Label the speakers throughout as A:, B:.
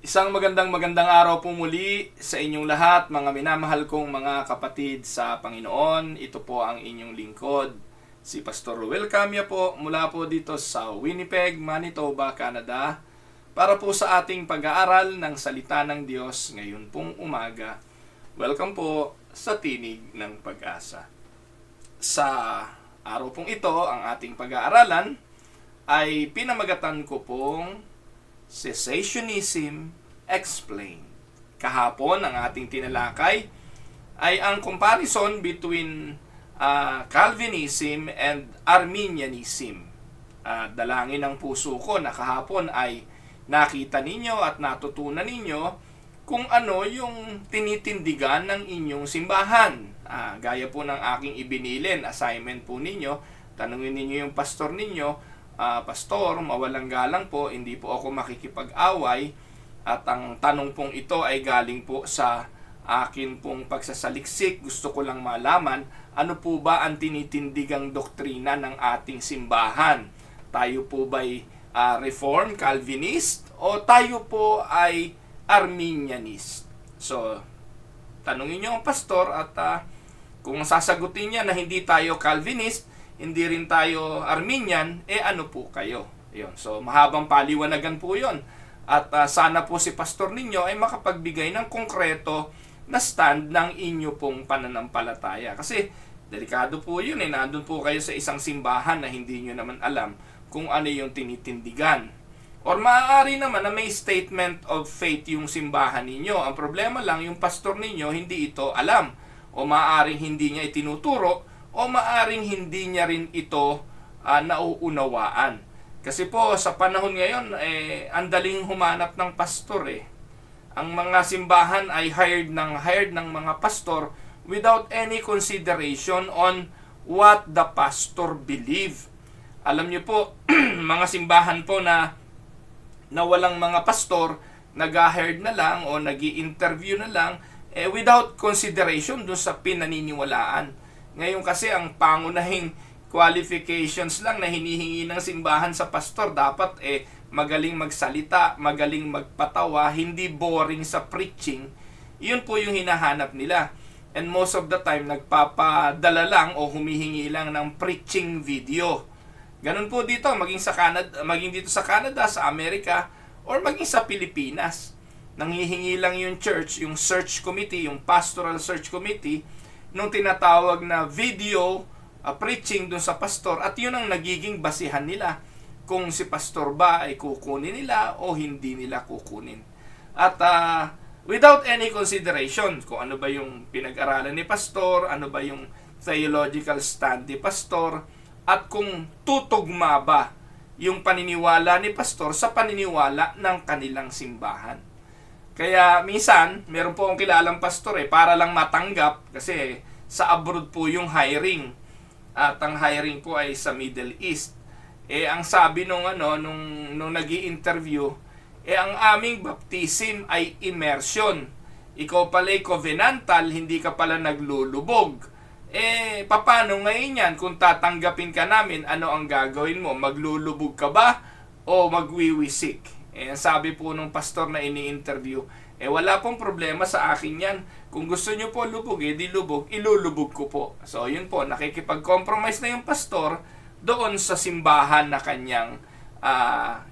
A: Isang magandang araw po muli sa inyong lahat, mga minamahal kong mga kapatid sa Panginoon. Ito po ang inyong lingkod, si Pastor Ruel Camia po, mula po dito sa Winnipeg, Manitoba, Canada, para po sa ating pag-aaral ng Salita ng Diyos ngayon pong umaga. Welcome po sa Tinig ng Pag-asa. Sa araw pong ito, ang ating pag-aaralan ay pinamagatan ko pong Cessationism Explained. Kahapon, ang ating tinalakay ay ang comparison between Calvinism and Arminianism. Dalangin ng puso ko na kahapon ay nakita ninyo at natutunan ninyo kung ano yung tinitindigan ng inyong simbahan. Gaya po ng aking ibinilin, assignment po ninyo, tanungin ninyo yung pastor ninyo, Pastor, mawalang galang po, hindi po ako makikipag-away at ang tanong pong ito ay galing po sa akin pong pagsasaliksik. Gusto ko lang malaman, ano po ba ang tinitindigang doktrina ng ating simbahan? Tayo po ba'y Reform, Calvinist o tayo po ay Arminianist? So, tanungin nyo ang pastor at kung sasagutin niya na hindi tayo Calvinist, hindi rin tayo Arminian, ano po kayo? Yun. So, mahabang paliwanagan po yon. At sana po si pastor ninyo ay makapagbigay ng konkreto na stand ng inyo pong pananampalataya. Kasi, delikado po yun Nandun po kayo sa isang simbahan na hindi nyo naman alam kung ano yung tinitindigan. Or maaari naman na may statement of faith yung simbahan ninyo. Ang problema lang, yung pastor ninyo hindi ito alam. O maaaring hindi niya itinuturo o maaring hindi niya rin ito nauunawaan. Kasi po sa panahon ngayon, ang daling humanap ng pastor Ang mga simbahan ay hired ng mga pastor without any consideration on what the pastor believe. Alam niyo po, mga simbahan po na walang mga pastor, nag-hired na lang o nag-i-interview na lang without consideration dun sa pinaniniwalaan. Ngayon kasi ang pangunahing qualifications lang na hinihingi ng simbahan sa pastor, dapat magaling magsalita, magaling magpatawa, hindi boring sa preaching. Yun po yung hinahanap nila. And most of the time, nagpapadala lang o humihingi lang ng preaching video. Ganun po dito, maging dito sa Canada, sa Amerika, or maging sa Pilipinas. Nanghihingi lang yung church, yung search committee, yung pastoral search committee, nung tinatawag na video preaching dun sa pastor, at yun ang nagiging basihan nila kung si pastor ba ay kukunin nila o hindi nila kukunin. At without any consideration kung ano ba yung pinag-aralan ni pastor, ano ba yung theological stand ni pastor, at kung tutugma ba yung paniniwala ni pastor sa paniniwala ng kanilang simbahan. Kaya minsan, meron po akong kilalang pastor para lang matanggap, kasi sa abroad po yung hiring. At ang hiring po ay sa Middle East. Ang sabi nung nag-i-interview, ang aming baptism ay immersion. Ikaw pala'y covenantal, hindi ka pala naglulubog. Paano ngayon yan? Kung tatanggapin ka namin, ano ang gagawin mo? Maglulubog ka ba o magwiwisik? Ang sabi po nung pastor na ini-interview, wala pong problema sa akin yan. Kung gusto nyo po lubog, di lubog, ilulubog ko po. So, yun po, nakikipag-compromise na yung pastor doon sa simbahan na kanyang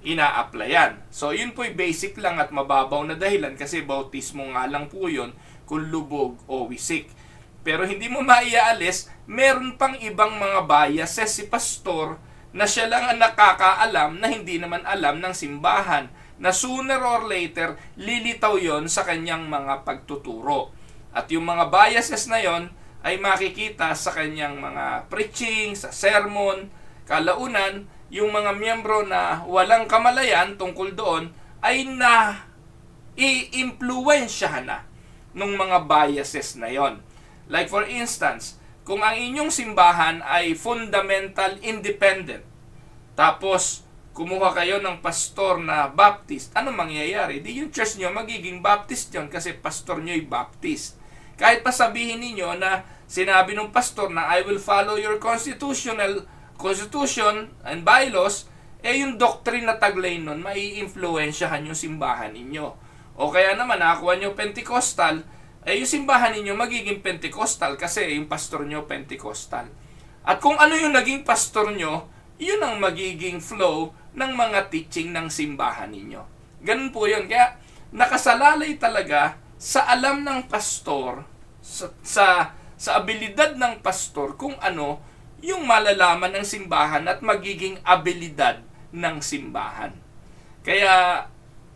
A: ina-applyan. So, yun po basic lang at mababaw na dahilan, kasi bautismo nga lang po yun kung lubog o wisik. Pero hindi mo maiaalis, meron pang ibang mga biases si pastor na siya lang ang nakakaalam na hindi naman alam ng simbahan, na sooner or later, lilitaw yon sa kanyang mga pagtuturo. At yung mga biases na yon ay makikita sa kanyang mga preaching, sa sermon. Kalaunan, yung mga miyembro na walang kamalayan tungkol doon ay i-impluwensyahan na ng mga biases na yon. Like for instance, kung ang inyong simbahan ay fundamental independent, tapos kumuha kayo ng pastor na Baptist, ano mangyayari? Di yung church nyo magiging Baptist yon, kasi pastor nyo ay Baptist. Kahit pa sabihin ninyo na sinabi ng pastor na I will follow your constitution and bylaws, yung doctrine na taglay nun, mai-influensyahan yung simbahan ninyo. o kaya naman nakakuha nyo Pentecostal, yung simbahan ninyo magiging Pentecostal kasi yung pastor nyo Pentecostal. At kung ano yung naging pastor nyo, yun ang magiging flow ng mga teaching ng simbahan ninyo. Ganun po yun. Kaya nakasalalay talaga sa alam ng pastor, sa abilidad ng pastor kung ano yung malalaman ng simbahan at magiging abilidad ng simbahan. Kaya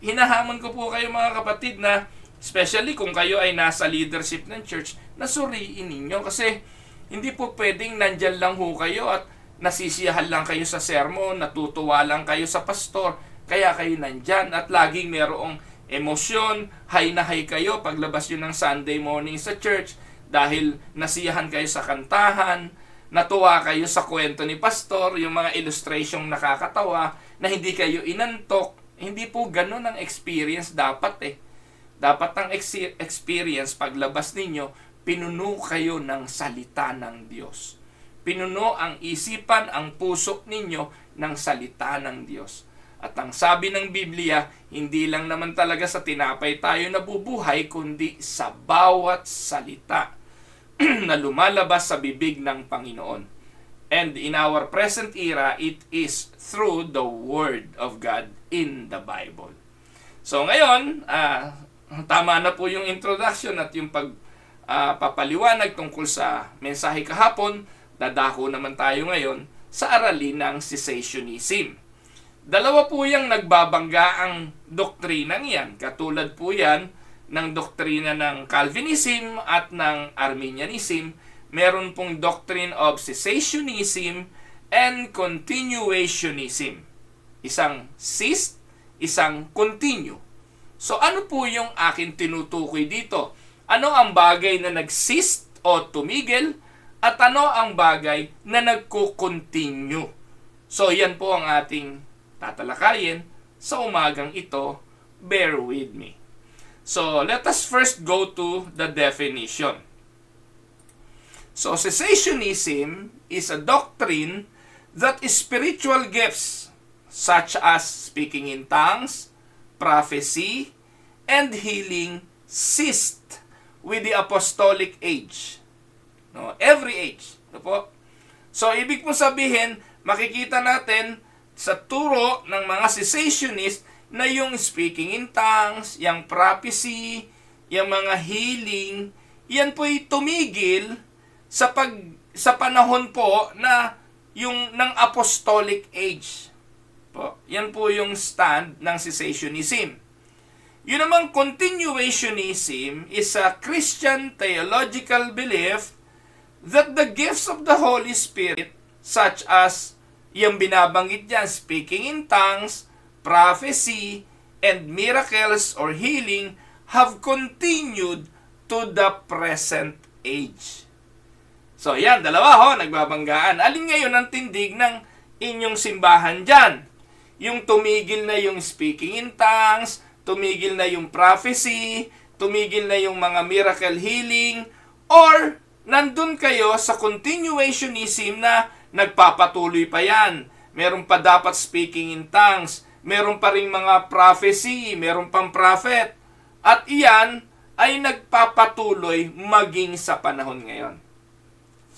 A: hinahamon ko po kayo mga kapatid na especially kung kayo ay nasa leadership ng church, nasuriin ninyo kasi hindi po pwedeng nandyan lang ho kayo at nasisiyahan lang kayo sa sermon, natutuwa lang kayo sa pastor, kaya kayo nandyan at laging merong emosyon, high na high kayo paglabas yun ng Sunday morning sa church dahil nasiyahan kayo sa kantahan, natuwa kayo sa kwento ni pastor, yung mga illustrasyong nakakatawa na hindi kayo inantok. Hindi po ganun ang experience dapat Dapat ang experience paglabas ninyo, pinuno kayo ng salita ng Diyos. Pinuno ang isipan, ang puso ninyo ng salita ng Diyos. At ang sabi ng Biblia, hindi lang naman talaga sa tinapay tayo nabubuhay, kundi sa bawat salita na lumalabas sa bibig ng Panginoon. And in our present era, it is through the Word of God in the Bible. So ngayon, tama na po yung introduction at yung papaliwanag tungkol sa mensahe kahapon. Dadako naman tayo ngayon sa aralin ng cessationism. Dalawa po yung nagbabangga ang doktrinang yan. Katulad po yan ng doktrina ng Calvinism at ng Arminianism. Meron pong doctrine of cessationism and continuationism. Isang cease, isang continue. So ano po yung akin tinutukoy dito? Ano ang bagay na nag-cease o tumigil at ano ang bagay na nagko-continue? So yan po ang ating tatalakayin sa umagang ito. Bear with me. So let us first go to the definition. So, cessationism is a doctrine that spiritual gifts, such as speaking in tongues, prophecy, and healing, ceased with the apostolic age. No, every age. No po? So, ibig po sabihin, makikita natin sa turo ng mga cessationist na yung speaking in tongues, yung prophecy, yung mga healing, yan po'y tumigil sa panahon po na yung ng apostolic age. Po, yan po yung stand ng cessationism. Yun namang continuationism is a Christian theological belief that the gifts of the Holy Spirit, such as yung binabanggit dyan, speaking in tongues, prophecy, and miracles or healing, have continued to the present age. So, yan, dalawa ho, nagbabanggaan. Alin ngayon ang tindig ng inyong simbahan dyan? Yung tumigil na yung speaking in tongues, tumigil na yung prophecy, tumigil na yung mga miracle healing, or nandun kayo sa continuationism na nagpapatuloy pa yan. Meron pa dapat speaking in tongues, meron pa ring mga prophecy, meron pang prophet, at iyan ay nagpapatuloy maging sa panahon ngayon.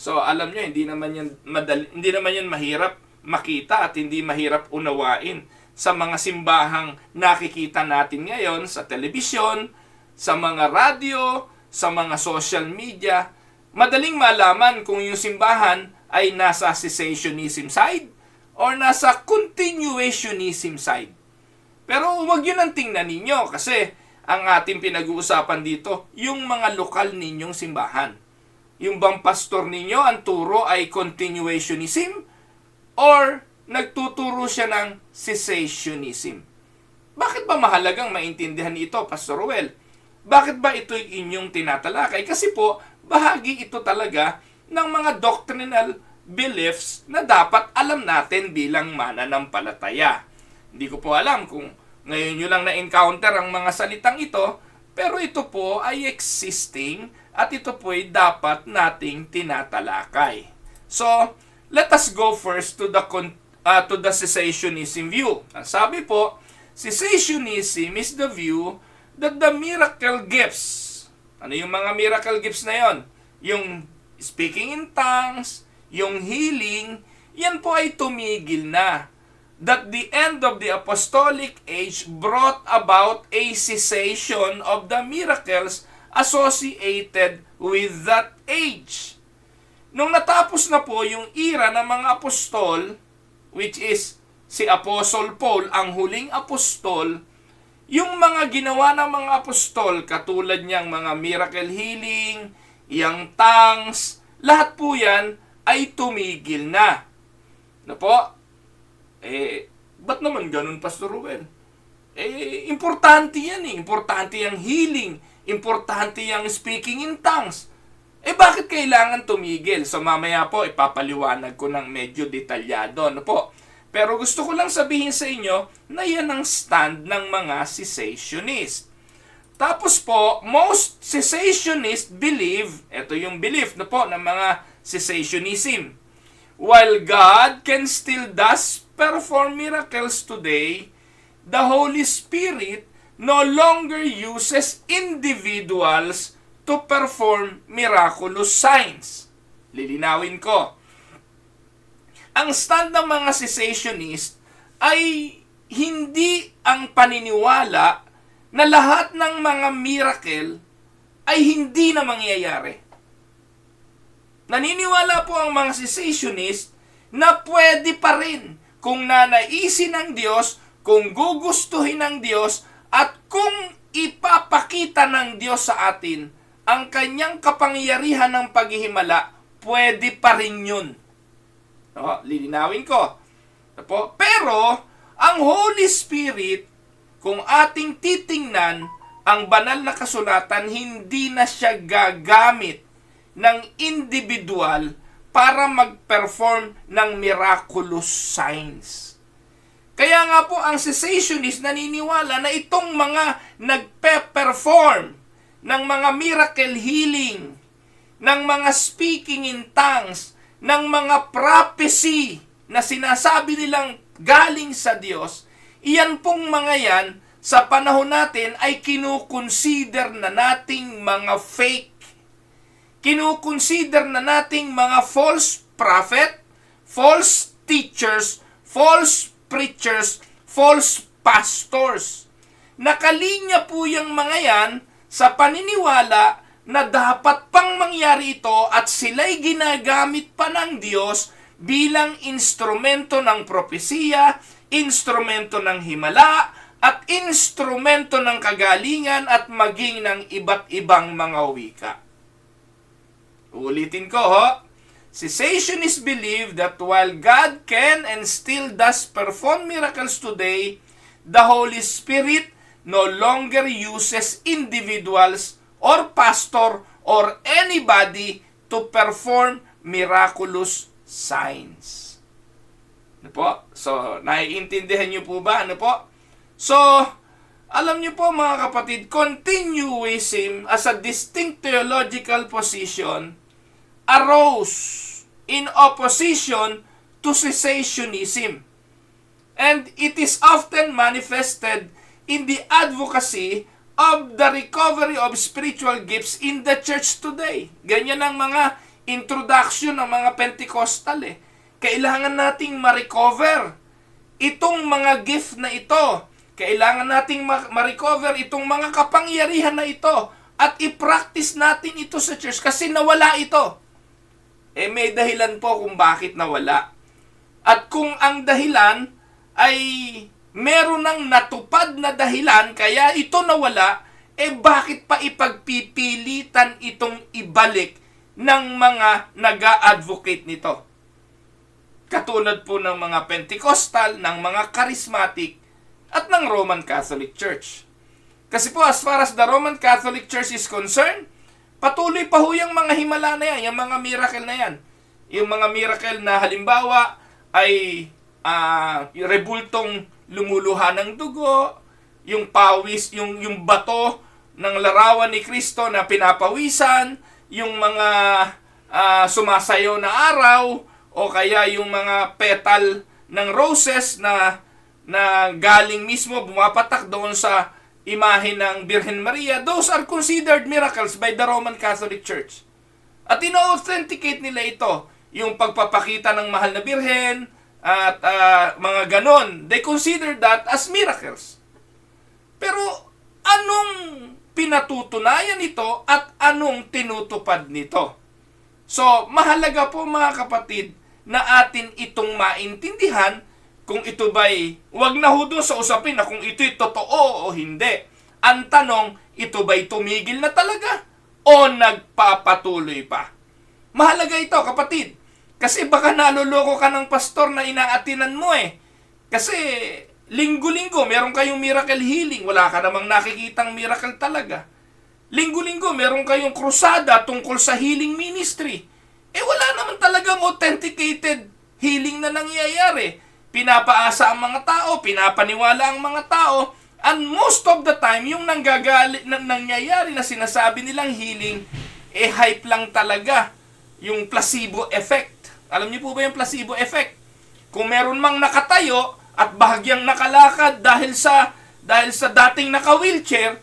A: So, alam nyo, hindi naman yan mahirap makita at hindi mahirap unawain sa mga simbahang nakikita natin ngayon sa telebisyon, sa mga radyo, sa mga social media. Madaling malaman kung yung simbahan ay nasa cessationism side or nasa continuationism side. Pero huwag yun ang tingnan ninyo kasi ang ating pinag-uusapan dito, yung mga lokal ninyong simbahan. Yung bang pastor ninyo, ang turo ay continuationism or nagtuturo siya ng cessationism? Bakit ba mahalagang maintindihan ito, Pastor Ruel? Bakit ba ito'y inyong tinatalakay? Kasi po, bahagi ito talaga ng mga doctrinal beliefs na dapat alam natin bilang mananampalataya. Hindi ko po alam kung ngayon nyo lang na-encounter ang mga salitang ito, pero ito po ay existing at ito po ay dapat nating tinatalakay. So, let us go first to the cessationism view. Ang sabi po, cessationism is the view that the miracle gifts, ano yung mga miracle gifts na yon? Yung speaking in tongues, yung healing, yan po ay tumigil na. That the end of the apostolic age brought about a cessation of the miracles associated with that age. Nung natapos na po yung era ng mga apostol, which is si Apostle Paul, ang huling apostol, yung mga ginawa ng mga apostol, katulad niyang mga miracle healing, yung tongues, lahat po yan ay tumigil na. Na po? Ba't naman ganun, Pastor Ruel? Importante yan eh. Importante yung healing. Importante yung speaking in tongues. Bakit kailangan tumigil? So mamaya po, ipapaliwanag ko ng medyo detalyado. Ano po? Pero gusto ko lang sabihin sa inyo na yan ang stand ng mga cessationist. Tapos po, most cessationists believe, ito yung belief na po ng mga cessationism. While God can still does perform miracles today, the Holy Spirit no longer uses individuals to perform miraculous signs. Lilinawin ko. Ang stand ng mga cessationist ay hindi ang paniniwala na lahat ng mga miracle ay hindi na mangyayari. Naniniwala po ang mga cessationist na pwede pa rin kung nanaisin ng Diyos, kung gugustuhin ng Diyos, at kung ipapakita ng Diyos sa atin ang kanyang kapangyarihan ng paghihimala, pwede pa rin yun. Lilinawin ko. Pero, ang Holy Spirit, kung ating titingnan, ang banal na kasulatan, hindi na siya gagamit ng individual para mag-perform ng miraculous signs. Kaya nga po ang cessationist naniniwala na itong mga nagpe-perform ng mga miracle healing, ng mga speaking in tongues, ng mga prophecy na sinasabi nilang galing sa Diyos, iyan pong mga yan sa panahon natin ay kinukonsider na nating mga fake. Kinukonsider na nating mga false prophet, false teachers, false preachers, false pastors. Nakalinya po yung mga yan sa paniniwala na dapat pang mangyari ito at sila'y ginagamit pa ng Diyos bilang instrumento ng propesiya, instrumento ng himala, at instrumento ng kagalingan at maging ng iba't ibang mga wika. Ulitin ko Cessationists believe that while God can and still does perform miracles today, the Holy Spirit no longer uses individuals or pastor or anybody to perform miraculous signs. Ano po? So, naiintindihan niyo po ba? Ano po? So, alam niyo po mga kapatid, continuism as a distinct theological position arose in opposition to cessationism. And it is often manifested in the advocacy of the recovery of spiritual gifts in the church today. Ganyan ang mga introduction ng mga Pentecostal Kailangan nating ma-recover itong mga gift na ito. Kailangan nating ma-recover itong mga kapangyarihan na ito at i-practice natin ito sa church kasi nawala ito. May dahilan po kung bakit nawala. At kung ang dahilan ay meron ng natupad na dahilan kaya ito nawala, bakit pa ipagpipilitan itong ibalik ng mga nag-a-advocate nito? Katulad po ng mga Pentecostal, ng mga Charismatic, at ng Roman Catholic Church. Kasi po, as far as the Roman Catholic Church is concerned, patuloy pa ho yung mga himala na yan, yung mga miracle na yan. Yung mga miracle na halimbawa ay rebultong lumuluha ng dugo, yung pawis, yung bato ng larawan ni Kristo na pinapawisan, yung mga sumasayaw na araw, o kaya yung mga petal ng roses na galing mismo bumapatak doon sa imahe ng Birhen Maria, those are considered miracles by the Roman Catholic Church. At ino-authenticate nila ito, yung pagpapakita ng mahal na birhen at mga ganon. They consider that as miracles. Pero anong pinatutunayan nito at anong tinutupad nito? So, mahalaga po mga kapatid na atin itong maintindihan kung ito ba'y, wag na ho doon sa usapin na kung ito'y totoo o hindi. Ang tanong, ito ba'y tumigil na talaga o nagpapatuloy pa? Mahalaga ito, kapatid. Kasi baka naloloko ka ng pastor na inaatinan mo eh. Kasi linggo-linggo, meron kayong miracle healing. Wala ka namang nakikitang miracle talaga. Linggo-linggo, meron kayong krusada tungkol sa healing ministry. Eh wala naman talagang authenticated healing na nangyayari. Pinapaasa ang mga tao, pinapaniwala ang mga tao, and most of the time, yung nangyayari na sinasabi nilang healing, hype lang talaga. Yung placebo effect. Alam niyo po ba yung placebo effect? Kung meron mang nakatayo at bahagyang nakalakad dahil sa dating naka-wheelchair,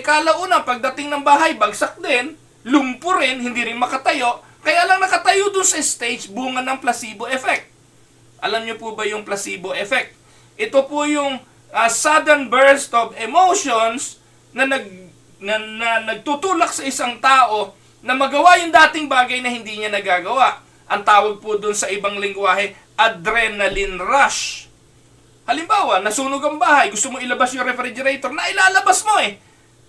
A: kalauna pagdating ng bahay, bagsak din, lumpo rin, hindi rin makatayo, kaya lang nakatayo dun sa stage, bunga ng placebo effect. Alam niyo po ba yung placebo effect? Ito po yung sudden burst of emotions na nagtutulak sa isang tao na magawa yung dating bagay na hindi niya nagagawa. Ang tawag po doon sa ibang lingwahe, adrenaline rush. Halimbawa, nasunog ang bahay, gusto mo ilabas yung refrigerator, na ilalabas mo eh.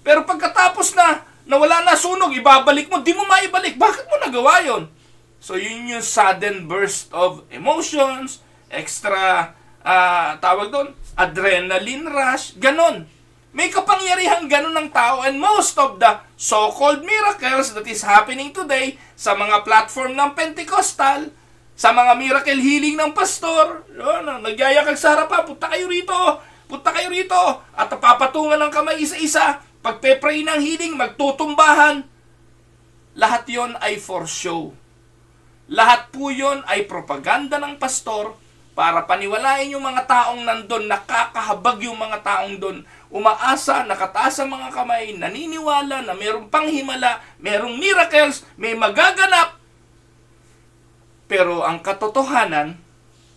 A: Pero pagkatapos na wala na sunog, ibabalik mo, di mo maibalik. Bakit mo nagawa yon? So yun yung sudden burst of emotions, extra, tawag doon, adrenaline rush, ganon. May kapangyarihang ganon ng tao, and most of the so-called miracles that is happening today sa mga platform ng Pentecostal, sa mga miracle healing ng pastor, nagyayakag sa harapan, punta kayo rito, at papatungan ng kamay isa-isa, pagpe-pray ng healing, magtutumbahan. Lahat yon ay for show. Lahat po yon ay propaganda ng pastor para paniwalain yung mga taong nandun, nakakahabag yung mga taong doon, umaasa, nakataas ang mga kamay, naniniwala na mayroong panghimala, mayroong miracles, may magaganap. Pero ang katotohanan,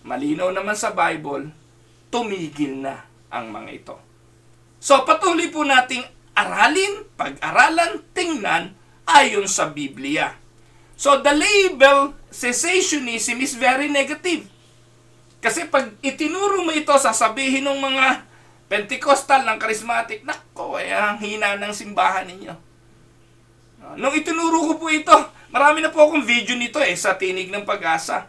A: malinaw naman sa Bible, tumigil na ang mga ito. So patuloy po nating aralin, pag-aralan, tingnan ayon sa Biblia. So the label cessationism is very negative. Kasi pag itinuro mo ito, sasabihin ng mga Pentecostal ng charismatic, nako, ang hina ng simbahan ninyo. Nung itinuro ko po ito, marami na po akong video nito sa Tinig ng Pag-asa.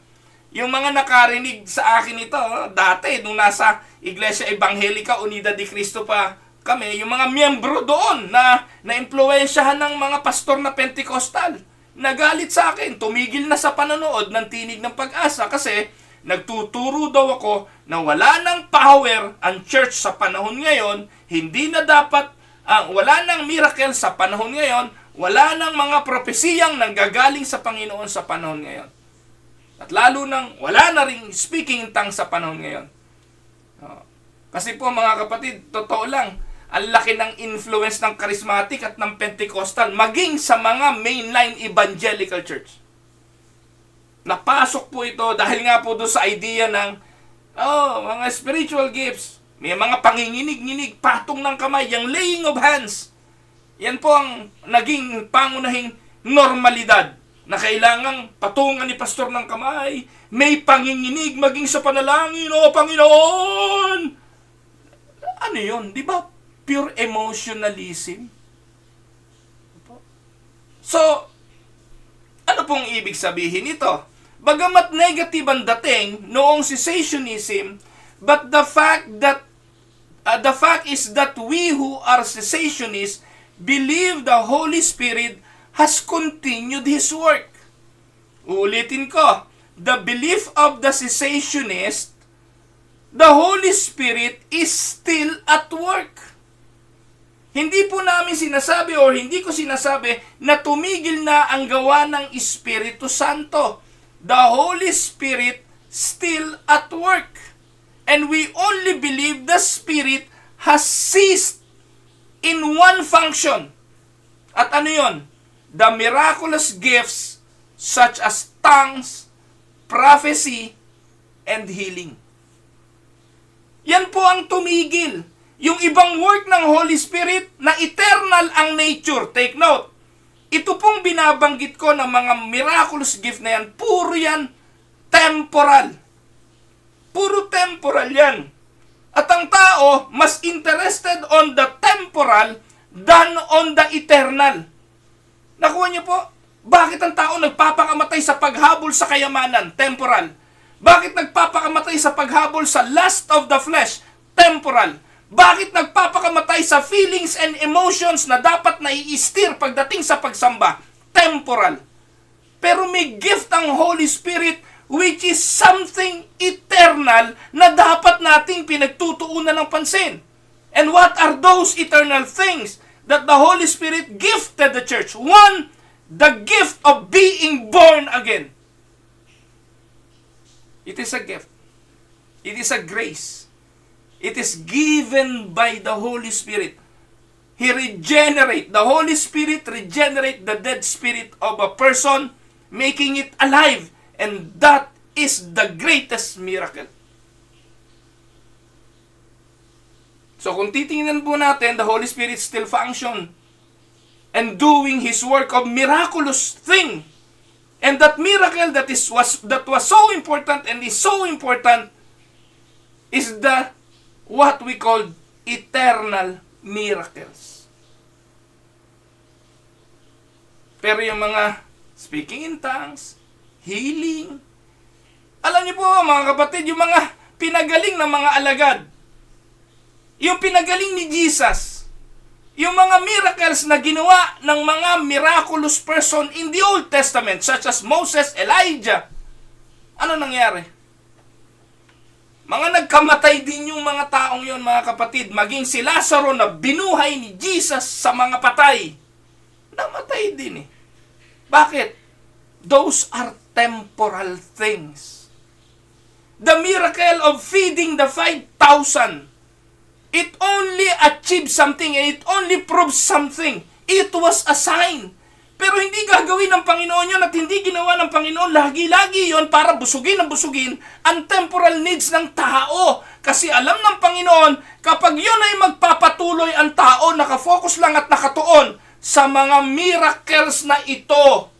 A: Yung mga nakarinig sa akin ito, dati, nung nasa Iglesia Evangelika Unida de Cristo pa kami, yung mga miyembro doon na na-impluwensyahan ng mga pastor na Pentecostal, nagalit sa akin, tumigil na sa panonood ng Tinig ng Pag-asa kasi nagtuturo daw ako na wala nang power ang church sa panahon ngayon, hindi na dapat, wala nang miracle sa panahon ngayon, wala nang mga propesiyang nanggagaling sa Panginoon sa panahon ngayon. At lalo nang wala na ring speaking in tongues sa panahon ngayon. Kasi po mga kapatid, totoo lang, ang laki ng influence ng charismatic at ng Pentecostal maging sa mga mainline evangelical church. Napasok po ito dahil nga po doon sa idea ng mga spiritual gifts. May mga panginginig-nginig, patong ng kamay, yung laying of hands. Yan po ang naging pangunahing normalidad na kailangang patungan ni pastor ng kamay, may panginginig maging sa panalangin, o Panginoon! Ano yun? Di ba? Pure emotionalism. So, ano pong ibig sabihin nito? Bagamat negative ang dating noong cessationism, but the fact is that we who are cessationists believe the Holy Spirit has continued His work. Uulitin ko, the belief of the cessationist, the Holy Spirit is still at work. Hindi po namin sinasabi o hindi ko sinasabi na tumigil na ang gawa ng Espiritu Santo. The Holy Spirit still at work. And we only believe the Spirit has ceased in one function. At ano yon? The miraculous gifts such as tongues, prophecy, and healing. Yan po ang tumigil. Yung ibang work ng Holy Spirit na eternal ang nature. Take note. Ito pong binabanggit ko ng mga miraculous gift na yan, puro yan temporal. Puro temporal yan. At ang tao, mas interested on the temporal than on the eternal. Nakuha niyo po? Bakit ang tao nagpapakamatay sa paghabol sa kayamanan? Temporal. Bakit nagpapakamatay sa paghabol sa lust of the flesh? Temporal. Bakit nagpapakamatay sa feelings and emotions na dapat nai-steer pagdating sa pagsamba? Temporal. Pero may gift ang Holy Spirit which is something eternal na dapat nating pinagtutuunan ng pansin. And what are those eternal things that the Holy Spirit gifted the church? One, the gift of being born again. It is a gift. It is a grace. It is given by the Holy Spirit. The Holy Spirit regenerate the dead spirit of a person, making it alive. And that is the greatest miracle. So kung titingnan po natin, the Holy Spirit still function and doing His work of miraculous thing. And that miracle that was so important and is so important is the what we call eternal miracles. Pero yung mga speaking in tongues, healing, alam niyo po mga kapatid, yung mga pinagaling ng mga alagad, yung pinagaling ni Jesus, yung mga miracles na ginawa ng mga miraculous person in the Old Testament, such as Moses, Elijah, ano nangyari? Mga nagkamatay din yung mga taong yon, mga kapatid. Maging si Lazaro na binuhay ni Jesus sa mga patay. Namatay din eh. Bakit? Those are temporal things. The miracle of feeding the 5,000, it only achieved something and it only proves something. It was a sign. Pero hindi gagawin ng Panginoon yun at hindi ginawa ng Panginoon. Lagi-lagi yun para busugin ang temporal needs ng tao. Kasi alam ng Panginoon, kapag yun ay magpapatuloy ang tao, nakafocus lang at nakatuon sa mga miracles na ito.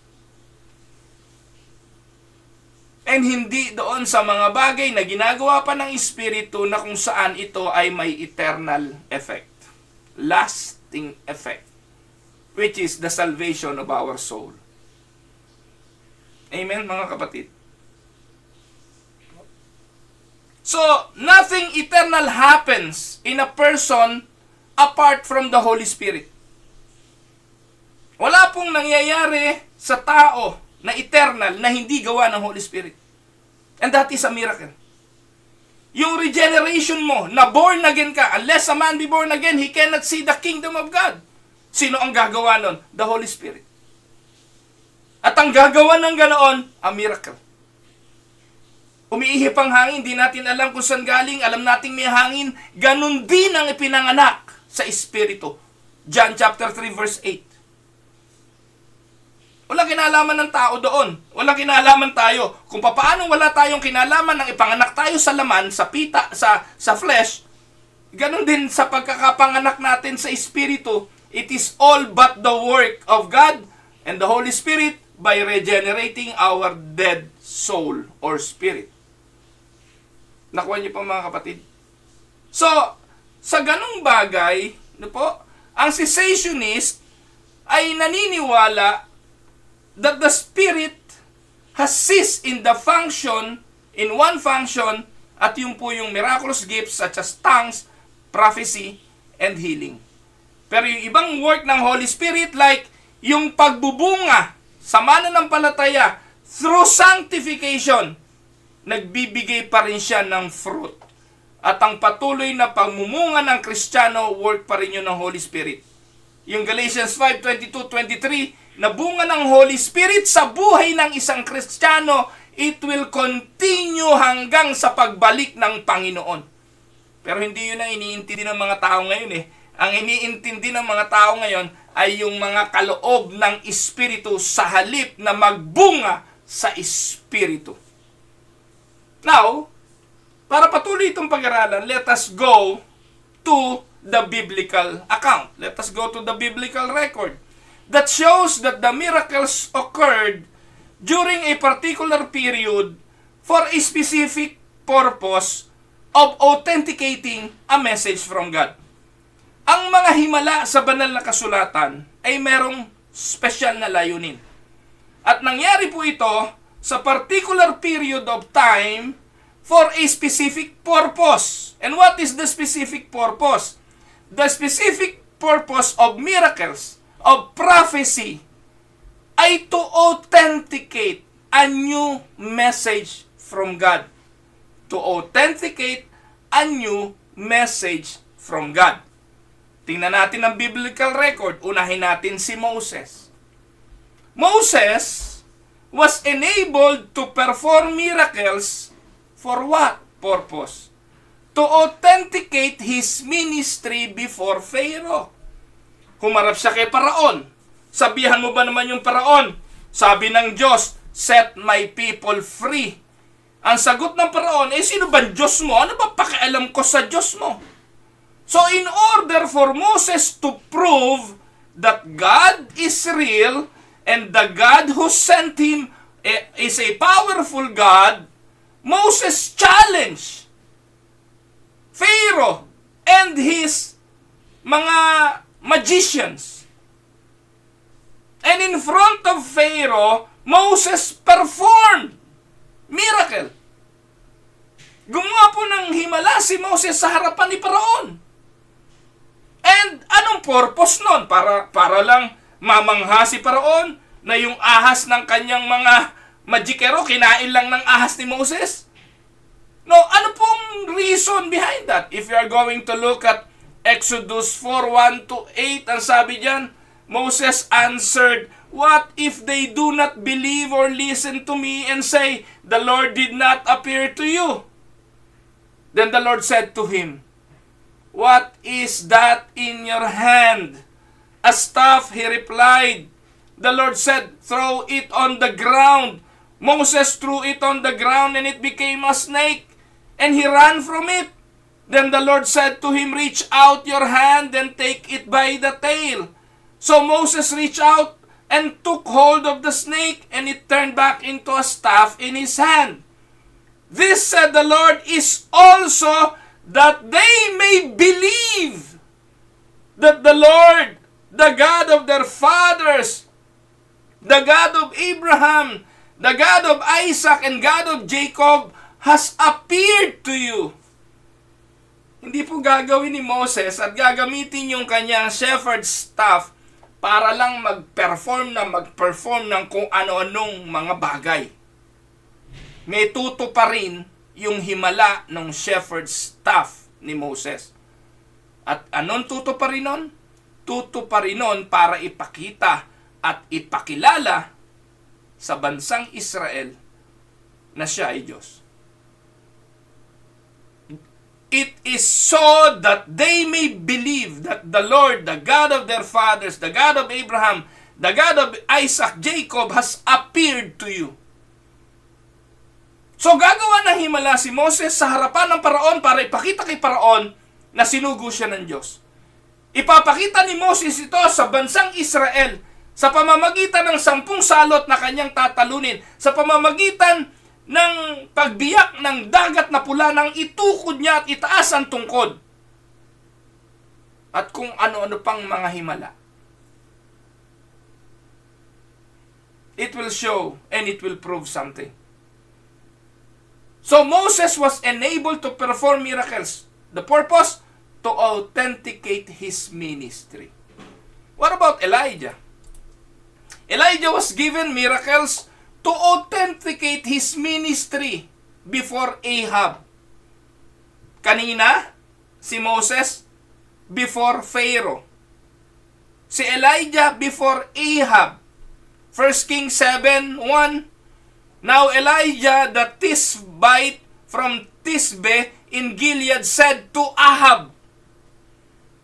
A: And hindi doon sa mga bagay na ginagawa pa ng Espiritu na kung saan ito ay may eternal effect. Lasting effect. Which is the salvation of our soul. Amen, mga kapatid? So, nothing eternal happens in a person apart from the Holy Spirit. Wala pong nangyayari sa tao na eternal na hindi gawa ng Holy Spirit. And that is a miracle. Yung regeneration mo, na born again ka, unless a man be born again, he cannot see the kingdom of God. Sino ang gagawa nun? The Holy Spirit. At ang gagawa ng ganoon, a miracle. Umiihip ang hangin, di natin alam kung saan galing, alam nating may hangin, ganun din ang ipinanganak sa Espiritu. John chapter 3 verse 8. Walang kinalaman ng tao doon. Walang kinalaman tayo. Kung paano wala tayong kinalaman ng ipanganak tayo sa laman, sa pita, sa flesh, ganun din sa pagkakapanganak natin sa Espiritu. It is all but the work of God and the Holy Spirit by regenerating our dead soul or spirit. Nakuha niyo po mga kapatid? So, sa ganung bagay, ang cessationist ay naniniwala that the Spirit has ceased in the function, in one function, at yung po yung miraculous gifts such as tongues, prophecy, and healing. Pero yung ibang work ng Holy Spirit like yung pagbubunga sa mananampalataya through sanctification, nagbibigay pa rin siya ng fruit. At ang patuloy na pagmumunga ng Kristiyano, work pa rin yun ng Holy Spirit. Yung Galatians 5:22-23, na bunga ng Holy Spirit sa buhay ng isang Kristiyano, it will continue hanggang sa pagbalik ng Panginoon. Pero hindi yun ang iniintindi ng mga tao ngayon eh. Ang iniintindi ng mga tao ngayon ay yung mga kaloob ng Espiritu sa halip na magbunga sa Espiritu. Now, para patuloy itong pag-aralan, let us go to the biblical account. Let us go to the biblical record that shows that the miracles occurred during a particular period for a specific purpose of authenticating a message from God. Ang mga himala sa banal na kasulatan ay merong special na layunin. At nangyari po ito sa particular period of time for a specific purpose. And what is the specific purpose? The specific purpose of miracles, of prophecy, ay to authenticate a new message from God. To authenticate a new message from God. Tingnan natin ang biblical record. Unahin natin si Moses. Moses was enabled to perform miracles for what purpose? To authenticate his ministry before Pharaoh. Humarap siya kay Paraon. Sabihan mo ba naman yung Paraon? Sabi ng Diyos, set my people free. Ang sagot ng Paraon, sino ba Diyos mo? Ano ba pakialam ko sa Diyos mo? So in order for Moses to prove that God is real and the God who sent him is a powerful God, Moses challenged Pharaoh and his mga magicians. And in front of Pharaoh, Moses performed miracle. Gumawa po ng himala si Moses sa harapan ni Paraon. And anong purpose nun? Para lang mamangha si Paraon na yung ahas ng kanyang mga magikero, kinain lang ng ahas ni Moses? No, ano pong reason behind that? If you are going to look at Exodus 4:1-8, ang sabi diyan, Moses answered, "What if they do not believe or listen to me and say, the Lord did not appear to you?" Then the Lord said to him, "What is that in your hand?" "A staff," he replied. The Lord said, "Throw it on the ground." Moses threw it on the ground and it became a snake, and he ran from it. Then the Lord said to him, "Reach out your hand and take it by the tail." So Moses reached out and took hold of the snake, and it turned back into a staff in his hand. "This," said the Lord, "is also that they may believe that the Lord, the God of their fathers, the God of Abraham, the God of Isaac, and God of Jacob, has appeared to you." Hindi po gagawin ni Moses at gagamitin yung kanyang shepherd's staff para lang mag-perform ng kung ano-anong mga bagay. May tuto pa rin yung himala ng shepherd's staff ni Moses. At anong tuto pa rin nun? Tuto pa rin nun para ipakita at ipakilala sa bansang Israel na siya ay Diyos. It is so that they may believe that the Lord, the God of their fathers, the God of Abraham, the God of Isaac, Jacob, has appeared to you. So gagawa ng himala si Moses sa harapan ng Paraon para ipakita kay Paraon na sinugo siya ng Diyos. Ipapakita ni Moses ito sa bansang Israel sa pamamagitan ng 10 salot na kanyang tatalunin, sa pamamagitan ng pagbiyak ng dagat na pula nang itukod niya at itaas ang tungkod. At kung ano-ano pang mga himala. It will show and it will prove something. So Moses was enabled to perform miracles. The purpose? To authenticate his ministry. What about Elijah? Elijah was given miracles to authenticate his ministry before Ahab. Kanina, si Moses before Pharaoh. Si Elijah before Ahab. 1 Kings 7:1. Now Elijah the Tishbite from Tisbe in Gilead said to Ahab.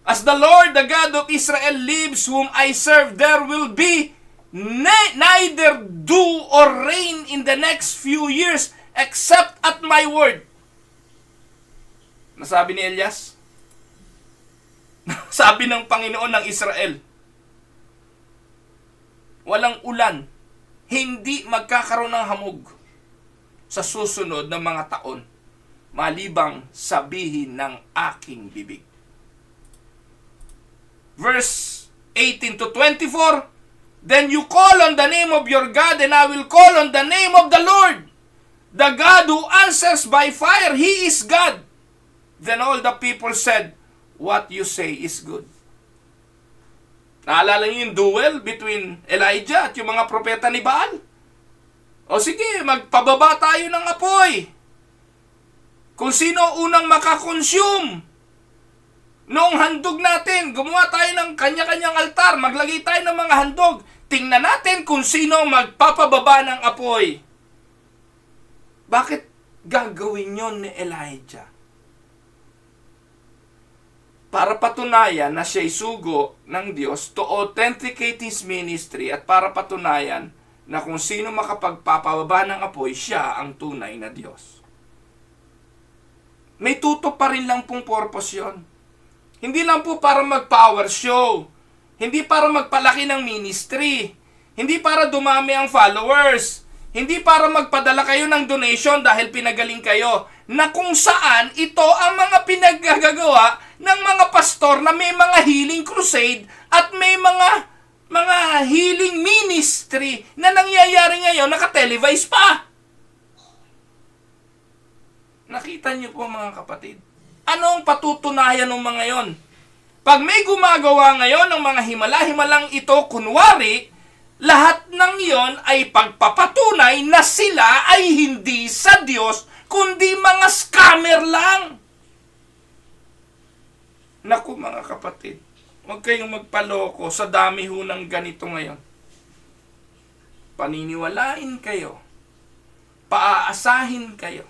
A: As the Lord, the God of Israel lives, whom I serve, there will be neither dew or rain in the next few years except at my word. Nasabi ni Elias? Sabi ng Panginoon ng Israel, walang ulan, hindi magkakaroon ng hamog sa susunod na mga taon, malibang sabihin ng aking bibig. Verse 18 to 24, then you call on the name of your God, and I will call on the name of the Lord, the God who answers by fire. He is God. Then all the people said, what you say is good. Naalala niyo yung duel between Elijah at yung mga propeta ni Baal? O sige, magpababa tayo ng apoy. Kung sino unang makakonsume noong handog natin, gumawa tayo ng kanya-kanyang altar, maglagay tayo ng mga handog. Tingnan natin kung sino magpapababa ng apoy. Bakit gagawin yon ni Elijah? Para patunayan na siya'y sugo ng Diyos, to authenticate His ministry, at para patunayan na kung sino makapagpapababa ng apoy, siya ang tunay na Diyos. May tutok pa rin lang pong purpose yon. Hindi lang po para mag-power show. Hindi para magpalaki ng ministry. Hindi para dumami ang followers. Hindi para magpadala kayo ng donation dahil pinagaling kayo. Na kung saan ito ang mga pinaggagawa ng mga pastor na may mga healing crusade at may mga healing ministry na nangyayari ngayon, naka-televise pa. Nakita niyo po mga kapatid. Ano ang patutunayan ng mga yon? Pag may gumagawa ngayon ng mga himala-himalang ito, kunwari, lahat ng yon ay pagpapatunay na sila ay hindi sa Diyos, kundi mga scammer lang. Naku mga kapatid, huwag kayong magpaloko sa dami ho ng ganito ngayon. Paniniwalain kayo. Paaasahin kayo.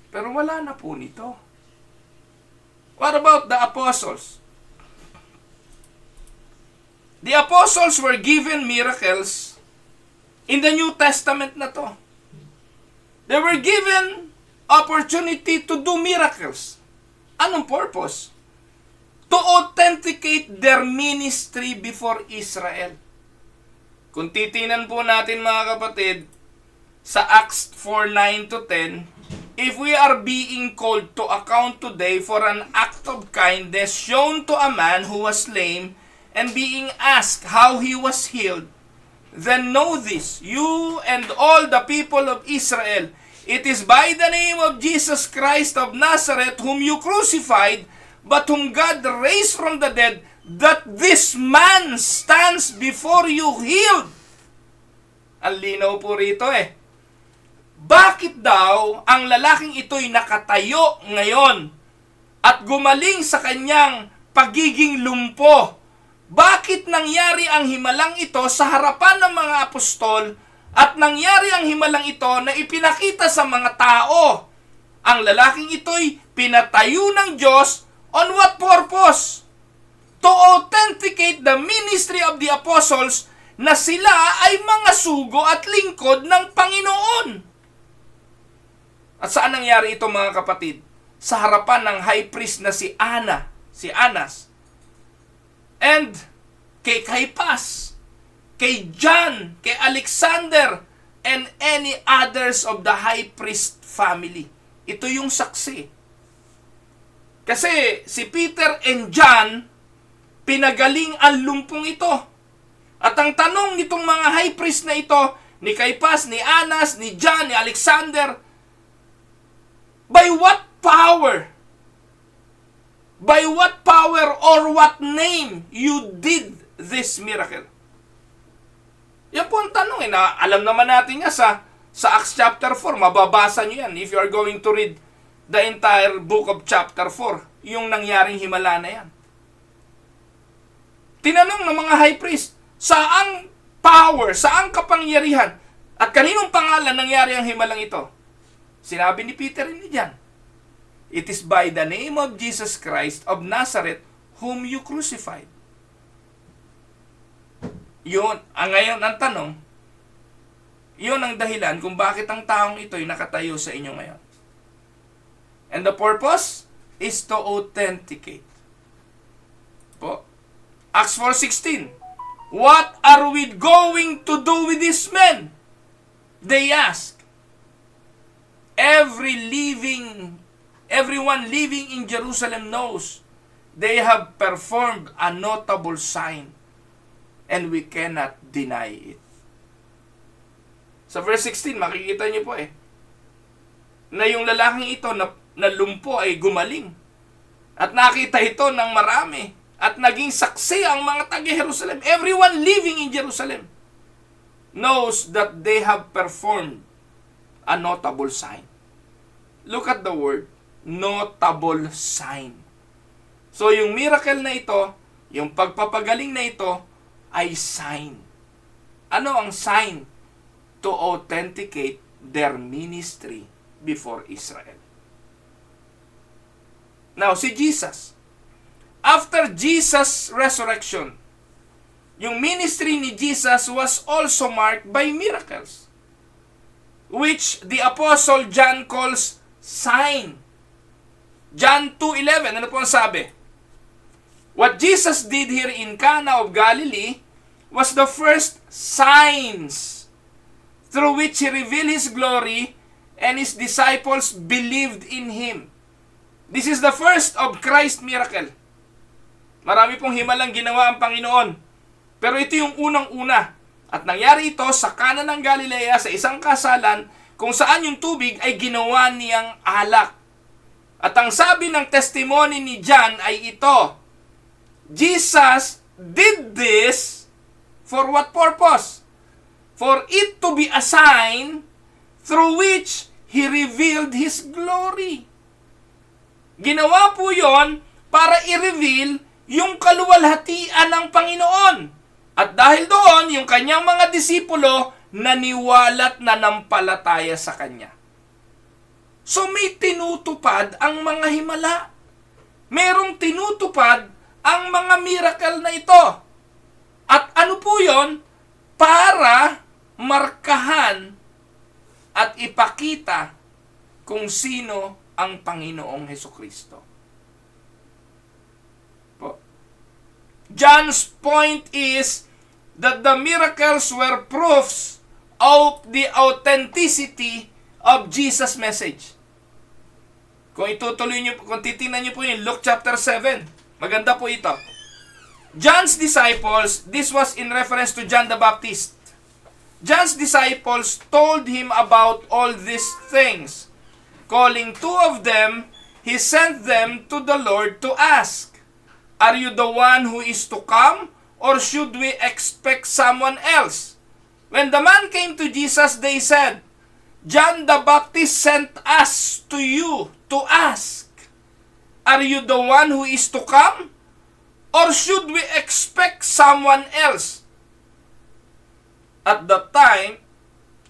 A: Pero wala na po nito. What about the apostles? The apostles were given miracles in the New Testament na to. They were given opportunity to do miracles. Anong purpose? To authenticate their ministry before Israel. Kung titingnan po natin mga kapatid, sa Acts 4:9 to 10, if we are being called to account today for an act of kindness shown to a man who was lame and being asked how he was healed, then know this, you and all the people of Israel, it is by the name of Jesus Christ of Nazareth, whom you crucified, but whom God raised from the dead, that this man stands before you healed. Ang linaw po rito Bakit daw ang lalaking ito'y nakatayo ngayon at gumaling sa kanyang pagiging lumpo? Bakit nangyari ang himalang ito sa harapan ng mga apostol at nangyari ang himalang ito na ipinakita sa mga tao? Ang lalaking ito'y pinatayo ng Diyos on what purpose? To authenticate the ministry of the apostles na sila ay mga sugo at lingkod ng Panginoon. At saan nangyari ito mga kapatid? Sa harapan ng high priest na si Anas, and kay Caiphas, kay John, kay Alexander, and any others of the high priest family. Ito yung saksi. Kasi si Peter and John, pinagaling ang lumpong ito. At ang tanong nitong mga high priest na ito, ni Caiphas, ni Anas, ni John, ni Alexander, by what power? By what power or what name you did this miracle? Yan po ang tanong na alam naman natin nga sa Acts chapter 4, mababasa nyo yan if you are going to read the entire book of chapter 4, yung nangyaring himala na yan. Tinanong ng mga high priest, saang power, saang kapangyarihan, at kaninong pangalan nangyari ang himalang ito? Sinabi ni Peter and ni John. It is by the name of Jesus Christ of Nazareth, whom you crucified. Yun, ngayon ang tanong, yun ang dahilan kung bakit ang taong ito'y nakatayo sa inyo ngayon. And the purpose is to authenticate. Po. Acts 4:16. What are we going to do with these men? They ask. Everyone living in Jerusalem knows they have performed a notable sign, and we cannot deny it. Sa verse 16, makikita niyo po na yung lalaking ito na lumpo ay gumaling. At nakita ito ng marami. At naging saksi ang mga taga-Jerusalem. Everyone living in Jerusalem knows that they have performed a notable sign. Look at the word, notable sign. So yung miracle na ito, yung pagpapagaling na ito, ay sign. Ano ang sign? To authenticate their ministry before Israel. Now, si Jesus, after Jesus' resurrection, yung ministry ni Jesus was also marked by miracles, which the Apostle John calls sign. John 2:11, ano po ang sabi? What Jesus did here in Cana of Galilee was the first signs through which He revealed His glory, and His disciples believed in Him. This is the first of Christ's miracle. Marami pong himalang ginawa ang Panginoon. Pero ito yung unang-una. At nangyari ito sa Cana ng Galilea sa isang kasalan kung saan yung tubig ay ginawa niyang alak. At ang sabi ng testimony ni John ay ito, Jesus did this for what purpose? For it to be a sign through which He revealed His glory. Ginawa po yon para i-reveal yung kaluwalhatian ng Panginoon. At dahil doon, yung kanyang mga disipulo naniwala't nanampalataya sa Kanya. So may tinutupad ang mga himala. Merong tinutupad ang mga miracle na ito. At ano po yon? Para markahan at ipakita kung sino ang Panginoong Hesukristo. John's point is that the miracles were proofs of the authenticity of Jesus' message. Kung itutuloy niyo, kung titingnan niyo po yung Luke chapter 7, maganda po ito. John's disciples, this was in reference to John the Baptist. John's disciples told him about all these things. Calling two of them, he sent them to the Lord to ask, are you the one who is to come, or should we expect someone else? When the man came to Jesus, they said, John the Baptist sent us to you to ask, are you the one who is to come, or should we expect someone else? At that time,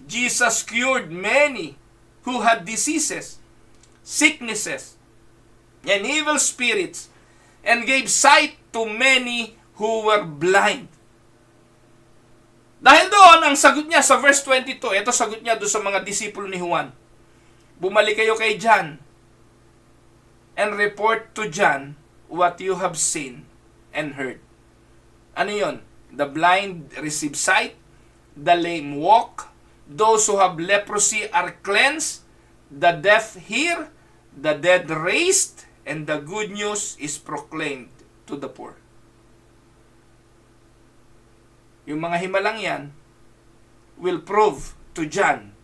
A: Jesus cured many who had diseases, sicknesses, and evil spirits, and gave sight to many who were blind. Dahil doon, ang sagot niya sa verse 22, ito sagot niya doon sa mga disipulo ni Juan. Bumalik kayo kay John and report to John what you have seen and heard. Ano yon? The blind receive sight, the lame walk, those who have leprosy are cleansed, the deaf hear, the dead raised, and the good news is proclaimed to the poor. Yung mga himalang yan will prove to John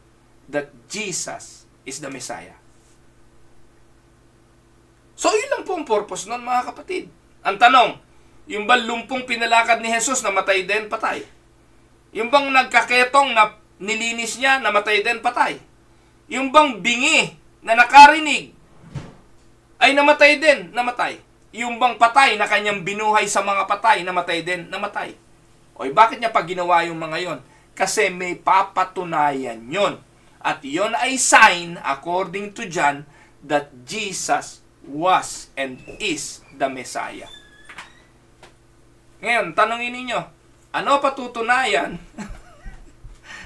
A: that Jesus is the Messiah. So, yun lang po ang purpose nun, mga kapatid. Ang tanong, yung bang lumpong pinalakad ni Jesus, namatay din, patay? Yung bang nagkaketong na nilinis niya, namatay din, patay? Yung bang bingi na nakarinig, ay namatay din, namatay? Yung bang patay na kanyang binuhay sa mga patay, namatay din, namatay? O bakit niya pa ginawa yung mga yon? Kasi may papatunayan yon. At yon ay sign, according to John, that Jesus was and is the Messiah. Ngayon, tanongin ninyo, ano patutunayan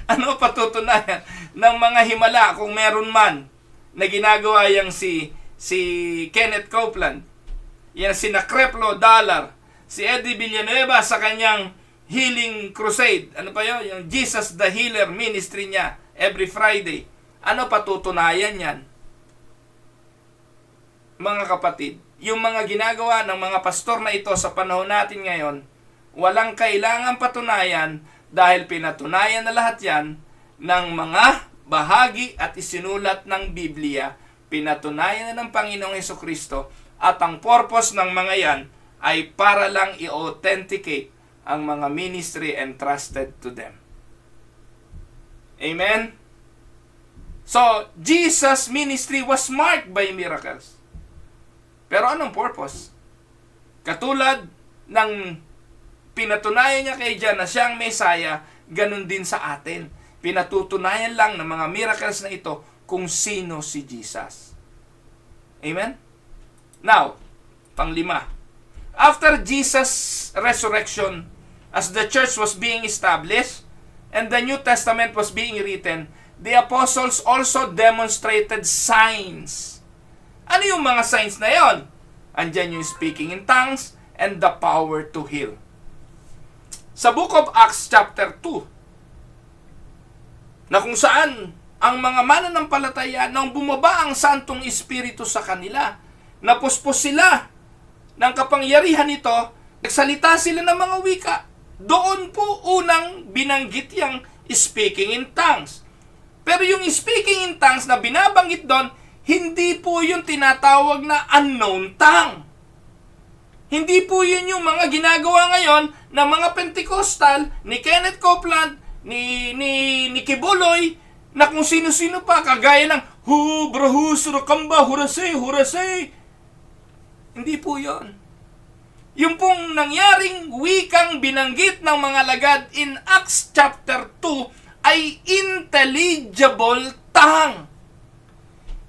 A: ano patutunayan ng mga himala kung meron man na ginagawa yang si Kenneth Copeland, yan si Creflo Dollar, si Eddie Villanueva sa kanyang Healing Crusade, ano pa yun? Yung Jesus the Healer ministry niya every Friday. Ano patutunayan yan? Mga kapatid, yung mga ginagawa ng mga pastor na ito sa panahon natin ngayon, walang kailangan patunayan dahil pinatunayan na lahat yan ng mga bahagi at isinulat ng Biblia. Pinatunayan na ng Panginoong Hesukristo at ang purpose ng mga yan ay para lang i-authenticate ang mga ministry entrusted to them. Amen? So, Jesus' ministry was marked by miracles. Pero anong purpose? Katulad ng pinatunayan niya kay John na siyang Messiah, ganun din sa atin. Pinatutunayan lang ng mga miracles na ito kung sino si Jesus. Amen? Now, panglima. After Jesus' resurrection, as the church was being established and the New Testament was being written, the apostles also demonstrated signs. Ano yung mga signs na yon? Andyan yung speaking in tongues and the power to heal. Sa Book of Acts chapter 2, na kung saan ang mga mananampalataya nang bumaba ang Santong Espiritu sa kanila, napuspos sila ng kapangyarihan nito, nagsalita sila ng mga wika. Doon po unang binanggit yung speaking in tongues. Pero yung speaking in tongues na binabanggit doon, hindi po yung tinatawag na unknown tongue. Hindi po yun yung mga ginagawa ngayon ng mga Pentecostal, ni Kenneth Copeland, ni Kibuloy, na kung sino-sino pa, kagaya ng hu, brahu, surakamba, hurase, hurase. Hindi po yun. Yung pong nangyaring wikang binanggit ng mga lagad in Acts chapter 2 ay intelligible tongue.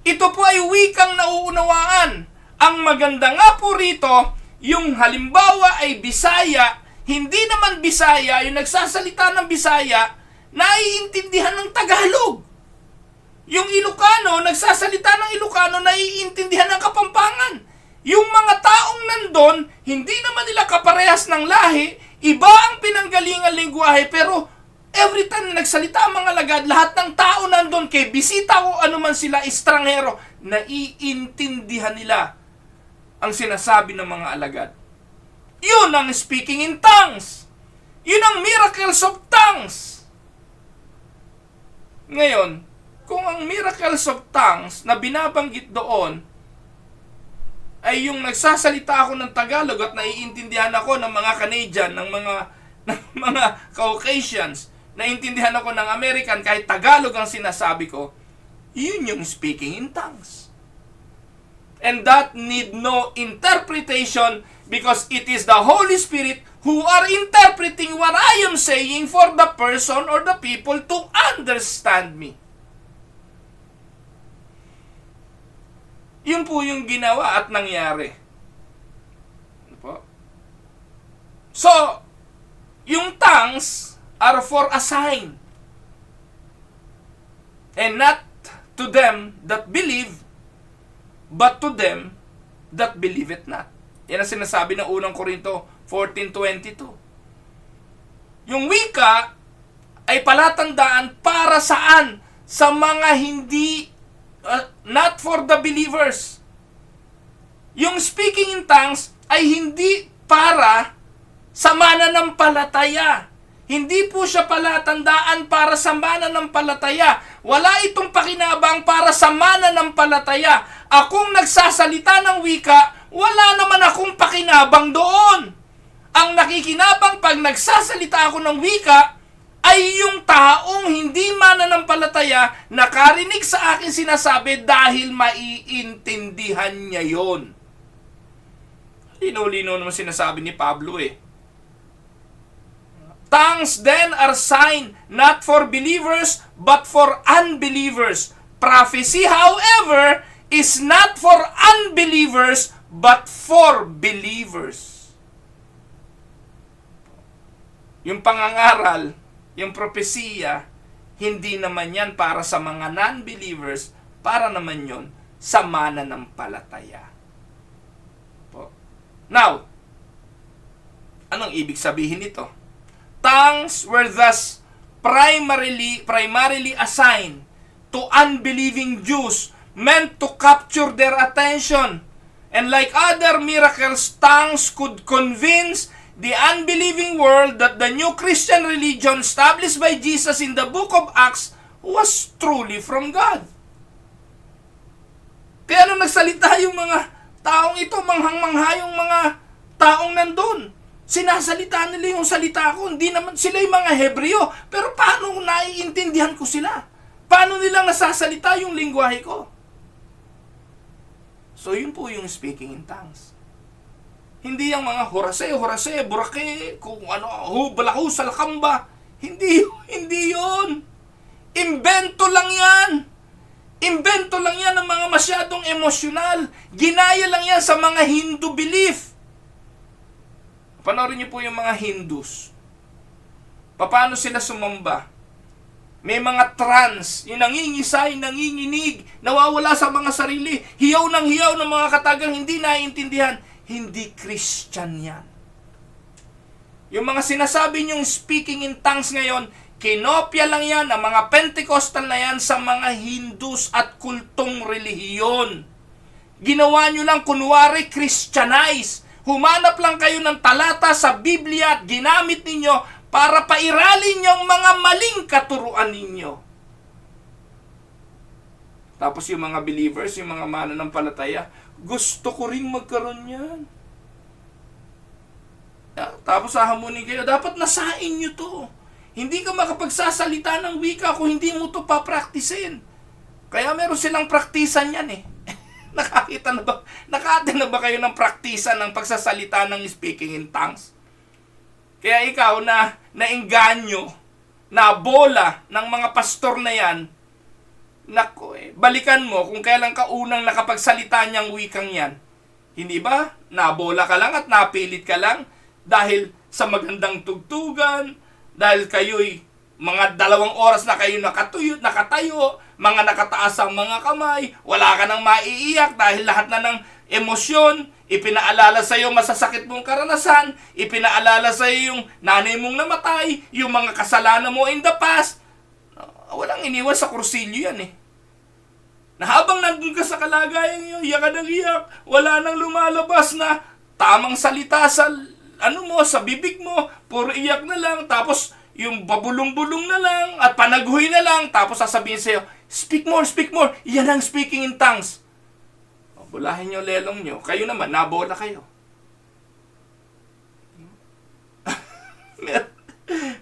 A: Ito po ay wikang nauunawaan. Ang maganda nga po rito, yung halimbawa ay Bisaya, hindi naman Bisaya, yung nagsasalita ng Bisaya, naiintindihan ng Tagalog. Yung Ilocano, nagsasalita ng Ilocano, naiintindihan ng Kapampangan. Yung mga taong nandun, hindi naman nila kaparehas ng lahi, iba ang pinanggalingan lingwahe, pero every time na nagsalita ang mga lagad, lahat ng tao nandun, kay bisita o anuman sila, estranghero, naiintindihan nila ang sinasabi ng mga alagad. Yun ang speaking in tongues. Yun ang miracles of tongues. Ngayon, kung ang miracles of tongues na binabanggit doon ay yung nagsasalita ako ng Tagalog at naiintindihan ako ng mga Canadian, ng mga Caucasians, naiintindihan ako ng American kahit Tagalog ang sinasabi ko, yun yung speaking in tongues. And that need no interpretation because it is the Holy Spirit who are interpreting what I am saying for the person or the people to understand me. Yun po yung ginawa at nangyari. Ano po? So, yung tongues are for a sign. And not to them that believe, but to them that believe it not. Yan ang sinasabi ng unang Korinto 14:22. Yung wika ay palatandaan para saan? Sa mga hindi, not for the believers. Yung speaking in tongues ay hindi para sa mananampalataya. Hindi po siya palatandaan para sa mananampalataya. Wala itong pakinabang para sa mananampalataya. Akong nagsasalita ng wika, wala naman akong pakinabang doon. Ang nakikinabang pag nagsasalita ako ng wika ay yung taong hindi mananampalataya nakarinig sa akin sinasabi dahil maiintindihan niya yon. Lino-lino naman sinasabi ni Pablo Tongues then are sign not for believers but for unbelievers. Prophecy, however, is not for unbelievers, but for believers. Yung pangangaral, yung propesiya, hindi naman yan para sa mga non-believers, para naman yon sa mananampalataya. Now, anong ibig sabihin nito? Tongues were thus primarily assigned to unbelieving Jews, meant to capture their attention. And like other miracles, tongues could convince the unbelieving world that the new Christian religion established by Jesus in the book of Acts was truly from God. Kaya nung nagsalita yung mga taong ito, manghang-mangha yung mga taong nandun. Sinasalita nila yung salita ko. Hindi naman sila yung mga Hebreo. Pero paano naiintindihan ko sila? Paano nilang nasasalita yung lingwahe ko? So yun po yung speaking in tongues. Hindi yung mga horase, burake, kung ano, balahu, salakamba. Hindi yun. Imbento lang yan. Imbento lang yan ng mga masyadong emosyonal. Ginaya lang yan sa mga Hindu belief. Panoorin niyo po yung mga Hindus. Paano sila sumamba? May mga trance, yung nangingisay, nanginginig, nawawala sa mga sarili, hiyaw ng mga katagang hindi naiintindihan. Hindi Christian yan. Yung mga sinasabi niyong speaking in tongues ngayon, kinopya lang yan ang mga Pentecostal na yan sa mga Hindus at kultong relihiyon. Ginawa nyo lang kunwari Christianize. Humanap lang kayo ng talata sa Biblia at ginamit ninyo para pairalin yung mga maling katuruan ninyo. Tapos yung mga believers, yung mga mananampalataya, gusto ko ring magkaroon yan. Tapos hahamunin kayo, dapat nasain nyo to. Hindi ka makapagsasalita ng wika kung hindi mo to papraktisin. Kaya meron silang praktisan yan eh. Nakaatin na ba kayo ng praktisan ng pagsasalita ng speaking in tongues? Kaya ikaw na nainganyo, na bola ng mga pastor na yan, nako balikan mo kung kailan ka unang nakapagsalita niyang wikang yan. Hindi ba? Nabola ka lang at napilit ka lang dahil sa magandang tugtugan, dahil kayo'y mga 2 oras na kayo nakatayo, mga nakataas ang mga kamay, wala ka nang maiiyak dahil lahat na ng emosyon, ipinaalala sa iyo masasakit mong karanasan, ipinaalala sa iyo yung nanay mong namatay, yung mga kasalanan mo in the past. Walang iniwan sa kursilyo yan eh. Na habang nandun ka sa kalagayan yun, iyak ka ng iyak, wala nang lumalabas na tamang salita sa sa bibig mo, puro iyak na lang, tapos yung babulong-bulong na lang, at panaguhi na lang, tapos sasabihin sa'yo, speak more, yan ang speaking in tongues. Bulahin nyo lelong nyo, kayo naman, nabola kayo.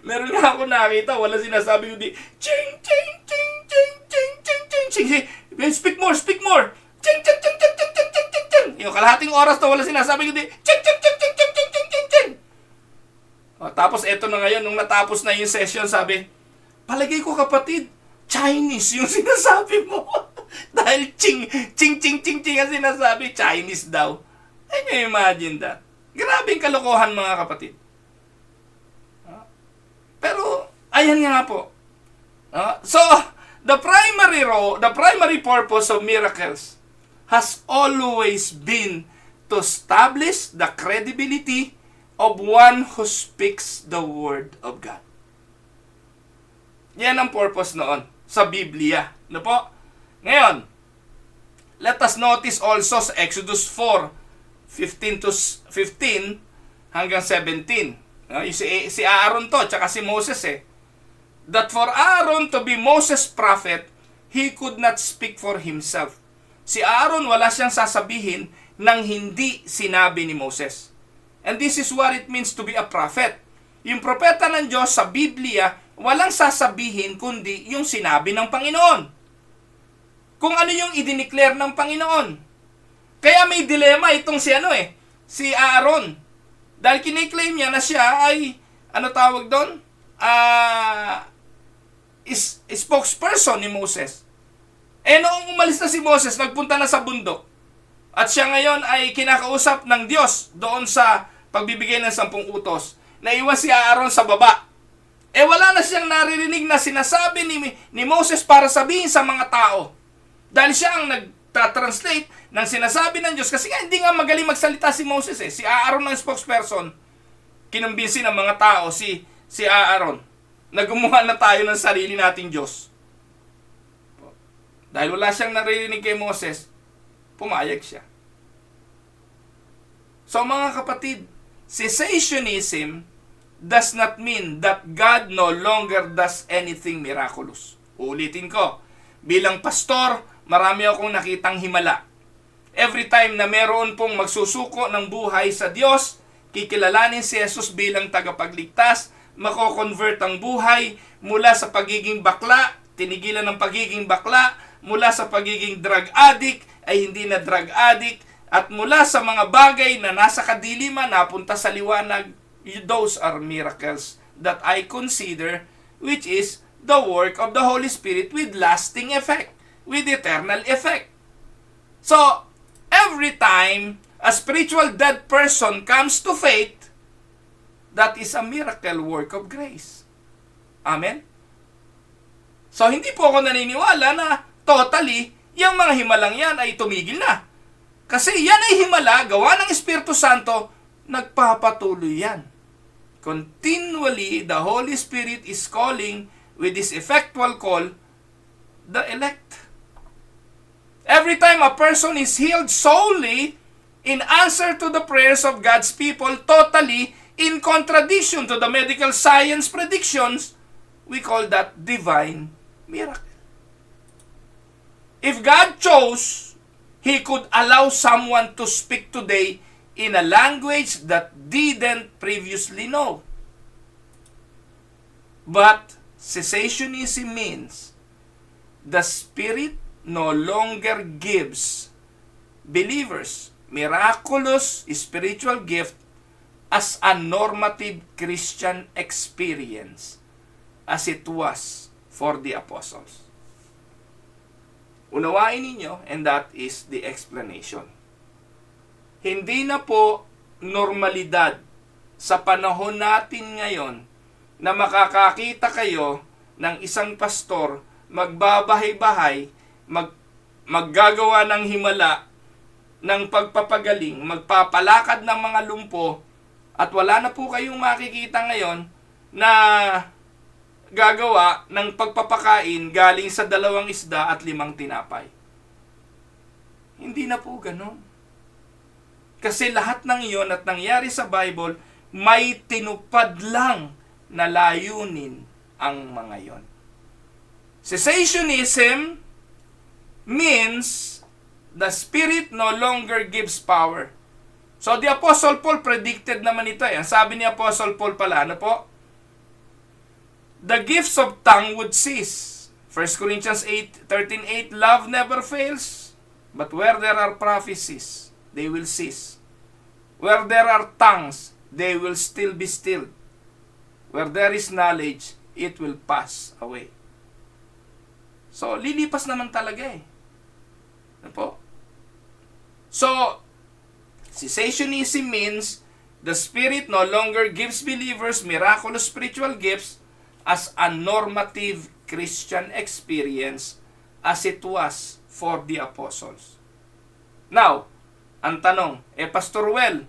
A: Meron nga ako nakita, wala sinasabi yung di, ching, ching, ching, ching, ching, ching, ching, ching, ching, speak more, ching, ching, ching, ching, ching, ching, ching, ching, ching, yung kalahating oras na wala sinasabi yung di, ching, ching, ching, ching, ching, ching, ching, ching, ching. Tapos eto na ngayon, nung natapos na yung session, sabi, palagay ko kapatid, Chinese yung sinasabi mo. Dahil ching, ching, ching, ching, ching ang sinasabi, Chinese daw. Can you imagine that? Grabing kalokohan mga kapatid. Pero, ayan nga po. So, the primary purpose of miracles has always been to establish the credibility of one who speaks the word of God. Yan ang purpose noon sa Biblia. Ano po? Ngayon, let us notice also sa Exodus 4:15 to 15 hanggang 17. Si Aaron to, tsaka si Moses that for Aaron to be Moses' prophet, he could not speak for himself. Si Aaron, wala siyang sasabihin nang hindi sinabi ni Moses. And this is what it means to be a prophet. Yung propeta ng Diyos sa Biblia, walang sasabihin kundi yung sinabi ng Panginoon. Kung ano yung idineclare ng Panginoon. Kaya may dilema itong si Aaron. Dahil kiniklaim niya na siya ay, tawag doon? Spokesperson ni Moses. Noong umalis na si Moses, nagpunta na sa bundok. At siya ngayon ay kinakausap ng Diyos doon sa pagbibigay ng 10 utos. Naiwan si Aaron sa baba. Wala na siyang naririnig na sinasabi ni Moses para sabihin sa mga tao. Dahil siya ang nagtatranslate ng sinasabi ng Diyos. Kasi nga hindi nga magaling magsalita si Moses Si Aaron ang spokesperson. Kinumbinsi ng mga tao si Aaron na gumawa na tayo ng sarili nating Diyos. Dahil wala siyang naririnig kay Moses, pumayag siya. So mga kapatid, cessationism does not mean that God no longer does anything miraculous. Uulitin ko, bilang pastor, marami akong nakitang himala. Every time na meron pong magsusuko ng buhay sa Diyos, kikilalanin si Jesus bilang tagapagligtas, mako-convert ang buhay mula sa pagiging bakla, tinigilan ng pagiging bakla, mula sa pagiging drug addict ay hindi na drug addict, at mula sa mga bagay na nasa kadiliman napunta sa liwanag. Those are miracles that I consider, which is the work of the Holy Spirit with lasting effect, with eternal effect. So, every time a spiritual dead person comes to faith, that is a miracle work of grace. Amen? So, hindi po ako naniniwala na totally, yung mga himalang yan ay tumigil na. Kasi yan ay himala, gawa ng Espiritu Santo, nagpapatuloy yan. Continually, the Holy Spirit is calling with this effectual call, the elect. Every time a person is healed solely in answer to the prayers of God's people, totally in contradiction to the medical science predictions, we call that divine miracle. If God chose, He could allow someone to speak today in a language that didn't previously know. But cessationism means the Spirit no longer gives believers miraculous spiritual gift as a normative Christian experience as it was for the apostles. Unawain ninyo, and that is the explanation. Hindi na po normalidad sa panahon natin ngayon na makakakita kayo ng isang pastor magbabahay-bahay, maggagawa ng himala, ng pagpapagaling, magpapalakad ng mga lumpo, at wala na po kayong makikita ngayon na gagawa ng pagpapakain galing sa 2 isda at 5 tinapay. Hindi na po ganun. Kasi lahat ng iyon at nangyari sa Bible, may tinupad lang na layunin ang mga yon. Cessationism means the Spirit no longer gives power. So the Apostle Paul predicted naman ito. Ang sabi ni Apostle Paul pala, ano po? The gifts of tongue would cease. 1 Corinthians 13:8, love never fails, but where there are prophecies, they will cease. Where there are tongues, they will still be stilled. Where there is knowledge, it will pass away. So, lilipas naman talaga Ano po? So, cessationism means the Spirit no longer gives believers miraculous spiritual gifts as a normative Christian experience as it was for the apostles. Now, ang tanong, Pastor Well,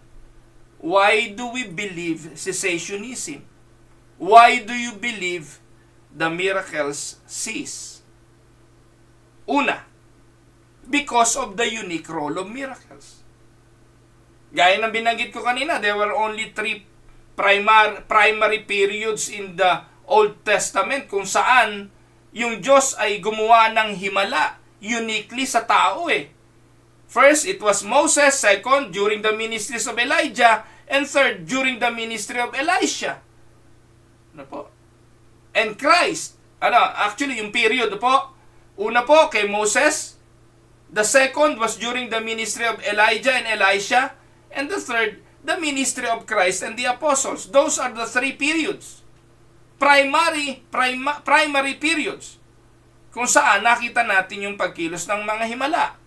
A: why do we believe cessationism? Why do you believe the miracles cease? Una, because of the unique role of miracles. Gaya ng binanggit ko kanina, there were only 3 primary periods in the Old Testament kung saan yung Diyos ay gumawa ng himala uniquely sa tao First, it was Moses. Second, during the ministries of Elijah. And third, during the ministry of Elisha. Ano po? And Christ. Actually, yung period po. Una po, kay Moses. The second was during the ministry of Elijah and Elisha. And the third, the ministry of Christ and the apostles. Those are the 3 periods. Primary periods. kung saan nakita natin yung pagkilos ng mga himala.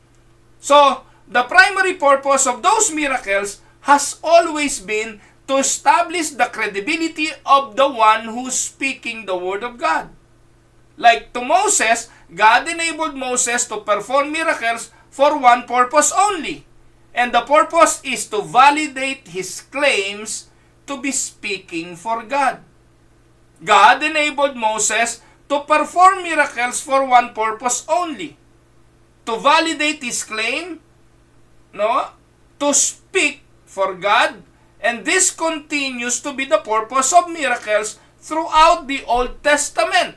A: So, the primary purpose of those miracles has always been to establish the credibility of the one who's speaking the word of God. Like to Moses, God enabled Moses to perform miracles for one purpose only. And the purpose is to validate his claims to be speaking for God. God enabled Moses to perform miracles for one purpose only. To validate his claim, to speak for God, and this continues to be the purpose of miracles throughout the Old Testament.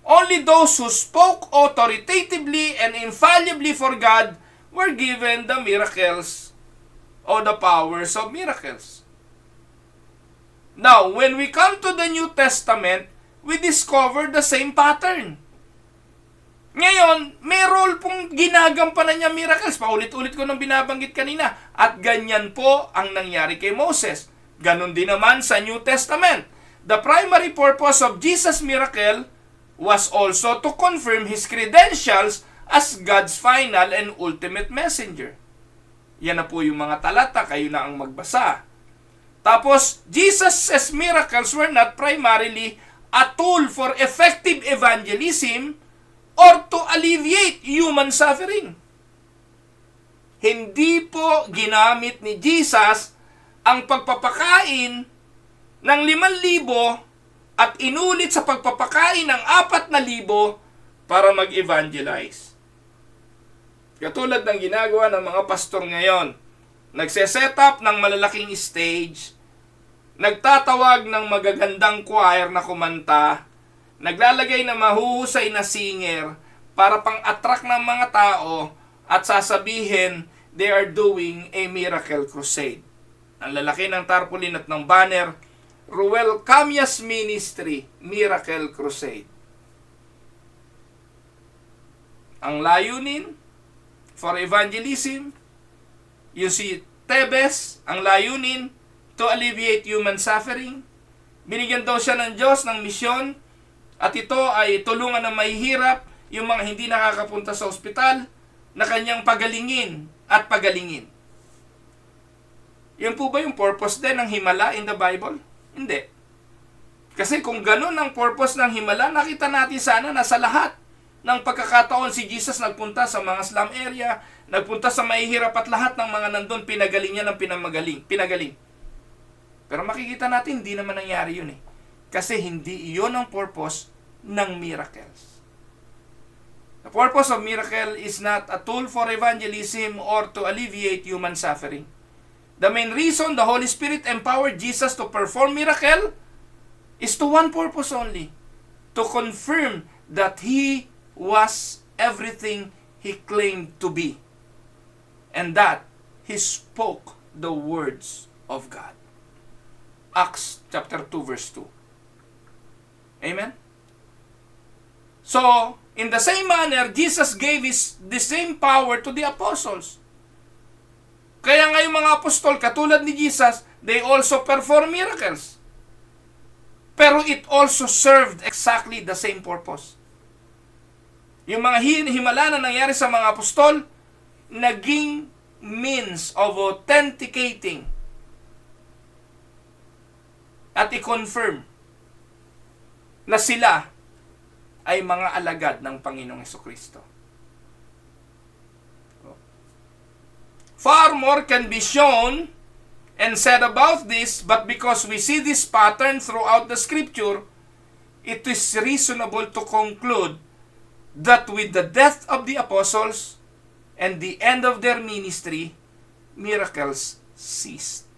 A: Only those who spoke authoritatively and infallibly for God were given the miracles or the powers of miracles. Now, when we come to the New Testament, we discover the same pattern. Ngayon, may role pong ginagampanan niya miracles. Paulit-ulit ko nang binabanggit kanina. At ganyan po ang nangyari kay Moses. Ganon din naman sa New Testament. The primary purpose of Jesus' miracle was also to confirm his credentials as God's final and ultimate messenger. Yan na po yung mga talata, kayo na ang magbasa. Tapos, Jesus' miracles were not primarily a tool for effective evangelism or to alleviate human suffering. Hindi po ginamit ni Jesus ang pagpapakain ng 5,000 at inulit sa pagpapakain ng 4,000 para mag-evangelize. Katulad ng ginagawa ng mga pastor ngayon, nagse-set up ng malalaking stage, nagtatawag ng magagandang choir na kumanta, naglalagay ng mahuhusay na singer para pang-attract ng mga tao at sasabihin they are doing a miracle crusade. Ang lalaki ng tarpaulin at ng banner, Ruel Camyas Ministry, Miracle Crusade. Ang layunin for evangelism, you see, Tebes, ang layunin to alleviate human suffering. Binigyan daw siya ng Diyos ng misyon at ito ay tulungan ng mahihirap, yung mga hindi nakakapunta sa ospital, na kanyang pagalingin at pagalingin. Yan po ba yung purpose din ng himala in the Bible? Hindi. Kasi kung ganun ang purpose ng himala, nakita natin sana na sa lahat ng pagkakataon si Jesus nagpunta sa mga slum area, nagpunta sa mahihirap at lahat ng mga nandun, pinagaling niya ng pinagaling. Pero makikita natin, hindi naman nangyari yun eh. Kasi hindi iyon ang purpose ng miracles. The purpose of miracle is not a tool for evangelism or to alleviate human suffering. The main reason the Holy Spirit empowered Jesus to perform miracle is to one purpose only, to confirm that He was everything He claimed to be, and that He spoke the words of God. Acts chapter 2 verse 2. Amen? So, in the same manner, Jesus gave the same power to the apostles. Kaya nga yung mga apostol, katulad ni Jesus, they also perform miracles. Pero it also served exactly the same purpose. Yung mga himala na nangyari sa mga apostol, naging means of authenticating at i-confirm na sila ay mga alagad ng Panginoong Hesukristo. Far more can be shown and said about this, but because we see this pattern throughout the Scripture, it is reasonable to conclude that with the death of the apostles and the end of their ministry, miracles ceased.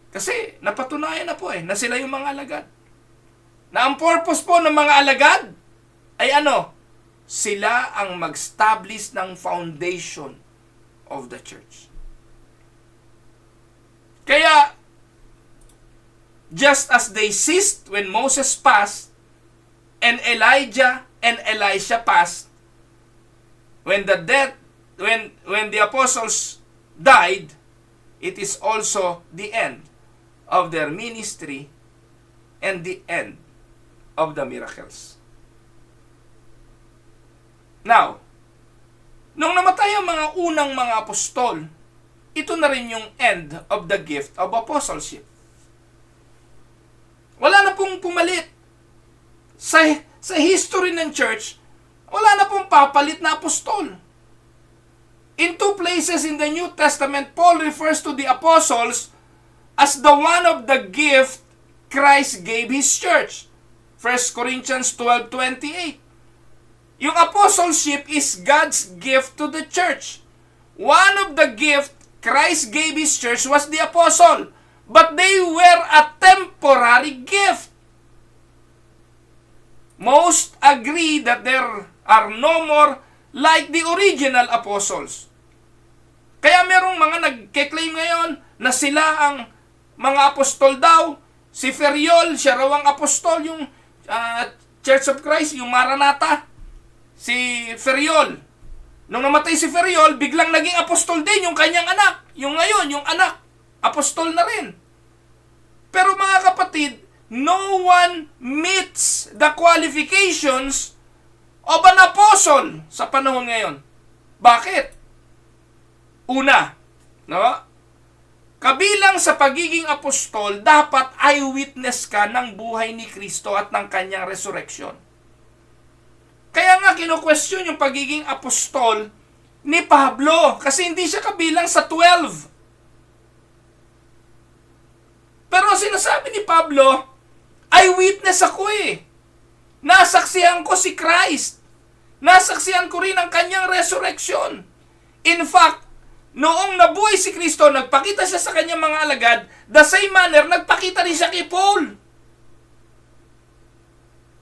A: Kasi napatunayan na po na sila yung mga alagad. Na ang purpose po ng mga alagad ay ano? Sila ang mag-establish ng foundation of the church. Kaya, just as they ceased when Moses passed, and Elijah and Elisha passed, when the apostles died, it is also the end of their ministry and the end of the miracles. Now, nung namatay ang mga unang mga apostol, ito na rin yung end of the gift of apostleship. Wala na pong pumalit. Sa history ng church, wala na pong papalit na apostol. In two places in the New Testament, Paul refers to the apostles as the one of the gift Christ gave His church. 1 Corinthians 12:28. Yung apostleship is God's gift to the church. One of the gift Christ gave His church was the apostle, but they were a temporary gift. Most agree that there are no more like the original apostles. Kaya merong mga nagke-claim ngayon na sila ang mga apostol daw. Si Ferriol, siya raw ang apostol, yung Church of Christ, yung Maranatha. Si Ferriol. Nung namatay si Ferriol, biglang naging apostol din yung kanyang anak. Yung ngayon, yung anak, apostol na rin. Pero mga kapatid, no one meets the qualifications of an apostle sa panahon ngayon. Bakit? Una, no? Kabilang sa pagiging apostol, dapat eyewitness ka ng buhay ni Kristo at ng kanyang resurrection. Kaya nga kino-question yung pagiging apostol ni Pablo kasi hindi siya kabilang sa 12. Pero sinasabi ni Pablo, eyewitness ako eh. Nasaksihan ko si Christ. Nasaksihan ko rin ang kanyang resurrection. In fact, noong nabuhay si Kristo, nagpakita siya sa kanyang mga alagad, the same manner, nagpakita rin siya kay Paul.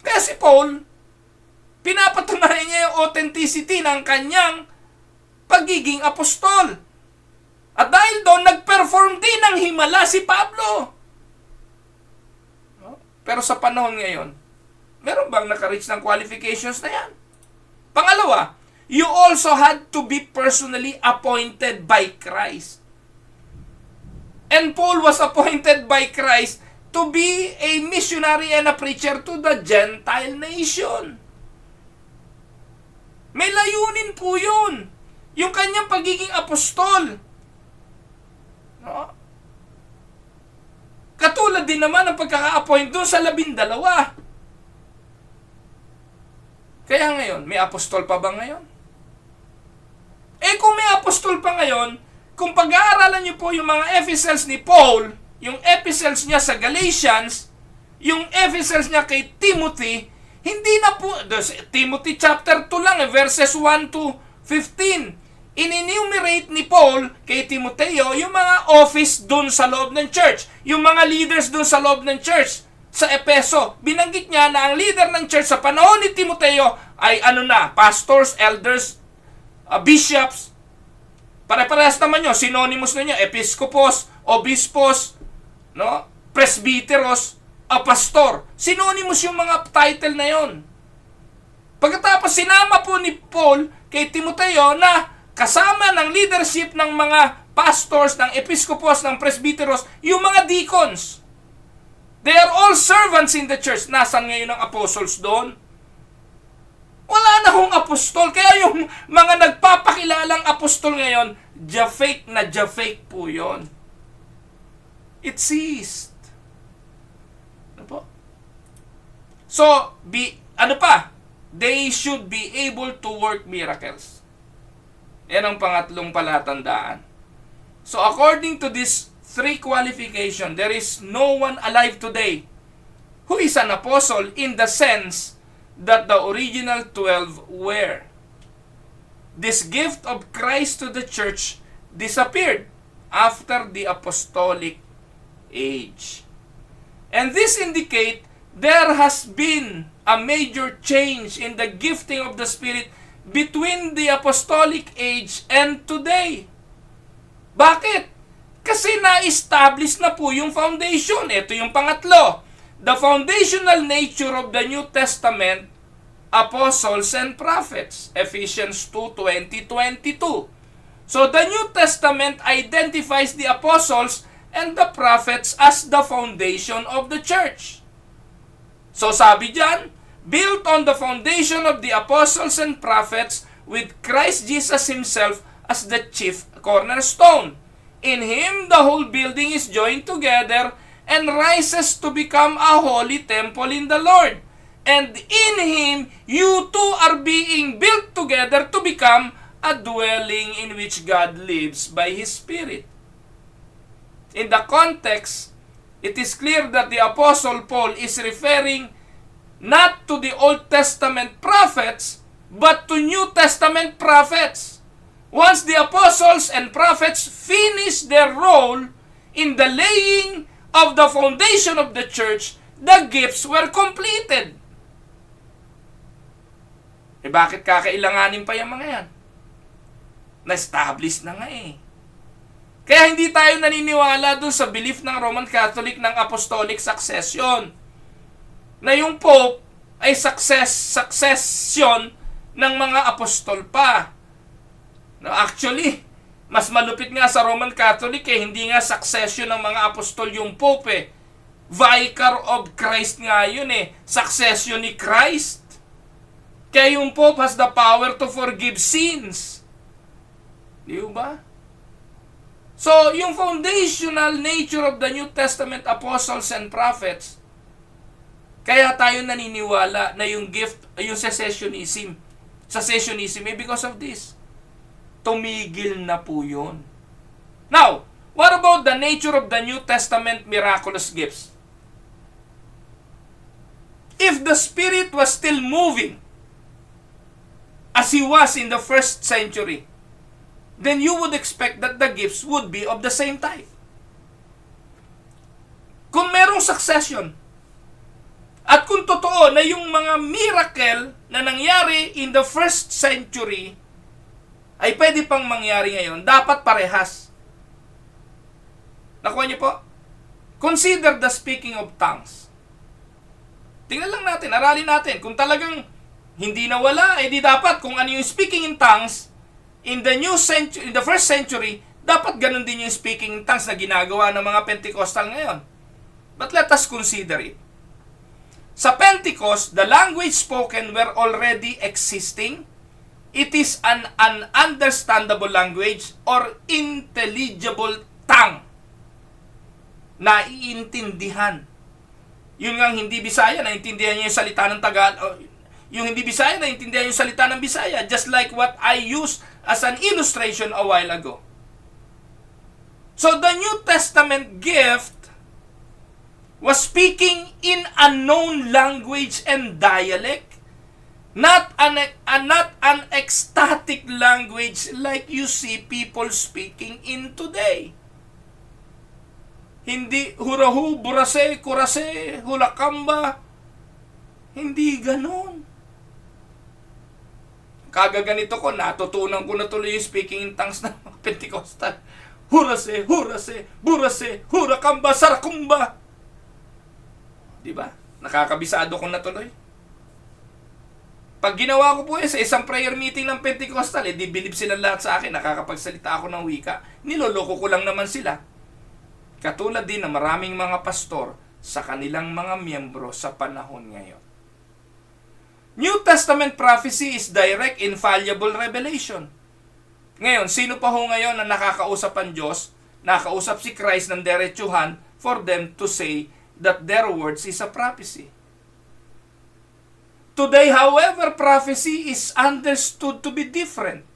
A: Kaya si Paul, pinapatunayan niya yung authenticity ng kanyang pagiging apostol. At dahil doon, nag-perform din ng himala si Pablo. Pero sa panahon ngayon, meron bang naka-reach ng qualifications na yan? Pangalawa, you also had to be personally appointed by Christ. And Paul was appointed by Christ to be a missionary and a preacher to the Gentile nation. May layunin po yun. Yung kanyang pagiging apostol. No? Katulad din naman ang pagkaka-appoint doon sa 12. Kaya ngayon, may apostol pa ba ngayon? Kung may apostol pa ngayon, kung pag-aaralan niyo po yung mga epistles ni Paul, yung epistles niya sa Galatians, yung epistles niya kay Timothy, hindi na po, Timothy chapter 2 lang, verses 1 to 15. In-enumerate ni Paul kay Timoteo yung mga office dun sa loob ng church, yung mga leaders dun sa loob ng church. Sa Epeso, binanggit niya na ang leader ng church sa panahon ni Timoteo ay pastors, elders, bishops. Pare-parehas naman nyo, synonymous na nyo, episkopos, obispos, no? Presbyteros, pastor. Synonymous yung mga title na yon. Pagkatapos sinama po ni Paul kay Timoteo na kasama ng leadership ng mga pastors, ng episkopos, ng presbyteros, yung mga deacons. They are all servants in the church. Nasaan ngayon ang apostles doon? Wala na hong apostol. Kaya yung mga nagpapakilalang apostol ngayon, ja-fake na ja-fake po yun. It ceased. Ano po? So, they should be able to work miracles. Yan ang pangatlong palatandaan. So, according to this 3 qualification, there is no one alive today who is an apostle in the sense that the original 12 were. This gift of Christ to the church disappeared after the apostolic age. And this indicate there has been a major change in the gifting of the Spirit between the apostolic age and today. Bakit? Kasi na-establish na po yung foundation. Ito yung pangatlo. The foundational nature of the New Testament, apostles and prophets. Ephesians 2:20-22. So the New Testament identifies the apostles and the prophets as the foundation of the church. So sabi diyan, built on the foundation of the apostles and prophets, with Christ Jesus himself as the chief cornerstone. In him the whole building is joined together and rises to become a holy temple in the Lord. And in him you too are being built together to become a dwelling in which God lives by his Spirit. In the context, it is clear that the Apostle Paul is referring not to the Old Testament prophets, but to New Testament prophets. Once the apostles and prophets finished their role in the laying of the foundation of the church, the gifts were completed. Bakit kakailanganin pa yung mga yan? Na-establish na nga eh. Kaya hindi tayo naniniwala dun sa belief ng Roman Catholic ng apostolic succession. Na yung Pope ay succession ng mga apostol pa. No, actually, mas malupit nga sa Roman Catholic hindi nga succession ng mga apostol yung Pope eh. Vicar of Christ nga yun eh. Succession ni Christ. Kaya yung Pope has the power to forgive sins. Di ba? So, yung foundational nature of the New Testament apostles and prophets, kaya tayo naniniwala na yung gift, yung cessationism because of this. Tumigil na po yun. Now, what about the nature of the New Testament miraculous gifts? If the Spirit was still moving, as He was in the first century, then you would expect that the gifts would be of the same type. Kung merong succession, at kung totoo na yung mga miracle na nangyari in the first century ay pwede pang mangyari ngayon, dapat parehas. Nakuha niyo po? Consider the speaking of tongues. Tingnan lang natin, aralin natin. Kung talagang hindi nawala, di dapat kung ano yung speaking in tongues, in the first century, dapat ganun din yung speaking in tongues na ginagawa ng mga Pentecostal ngayon. But let us consider it. Sa Pentecost, the language spoken were already existing. It is an understandable language or intelligible tongue. Naiintindihan. Yun nga hindi Bisaya, naiintindihan niya yung salita ng Tagalog. Yung hindi Bisaya, naiintindihan yung salita ng Bisaya. Just like what I used as an illustration a while ago. So the New Testament gift was speaking in a known language and dialect, not an ecstatic language like you see people speaking in today. Hindi hurahu, burase, kurase, hulakamba. Hindi ganon. Kagaganito ko, natutunan ko na tuloy yung speaking in tongues ng mga Pentecostal. Hurase, hurase, burase, hurakamba, sarakumba. Diba? Nakakabisado ko na tuloy. Pag ginawa ko po sa isang prayer meeting ng Pentecostal, di bilib sila lahat sa akin, nakakapagsalita ako ng wika. Niloloko ko lang naman sila. Katulad din ng maraming mga pastor sa kanilang mga miyembro sa panahon ngayon. New Testament prophecy is direct, infallible revelation. Ngayon, sino pa ho ngayon na nakakausap ang Diyos, nakakausap si Christ ng diretsuhan for them to say that their words is a prophecy? Today, however, prophecy is understood to be different.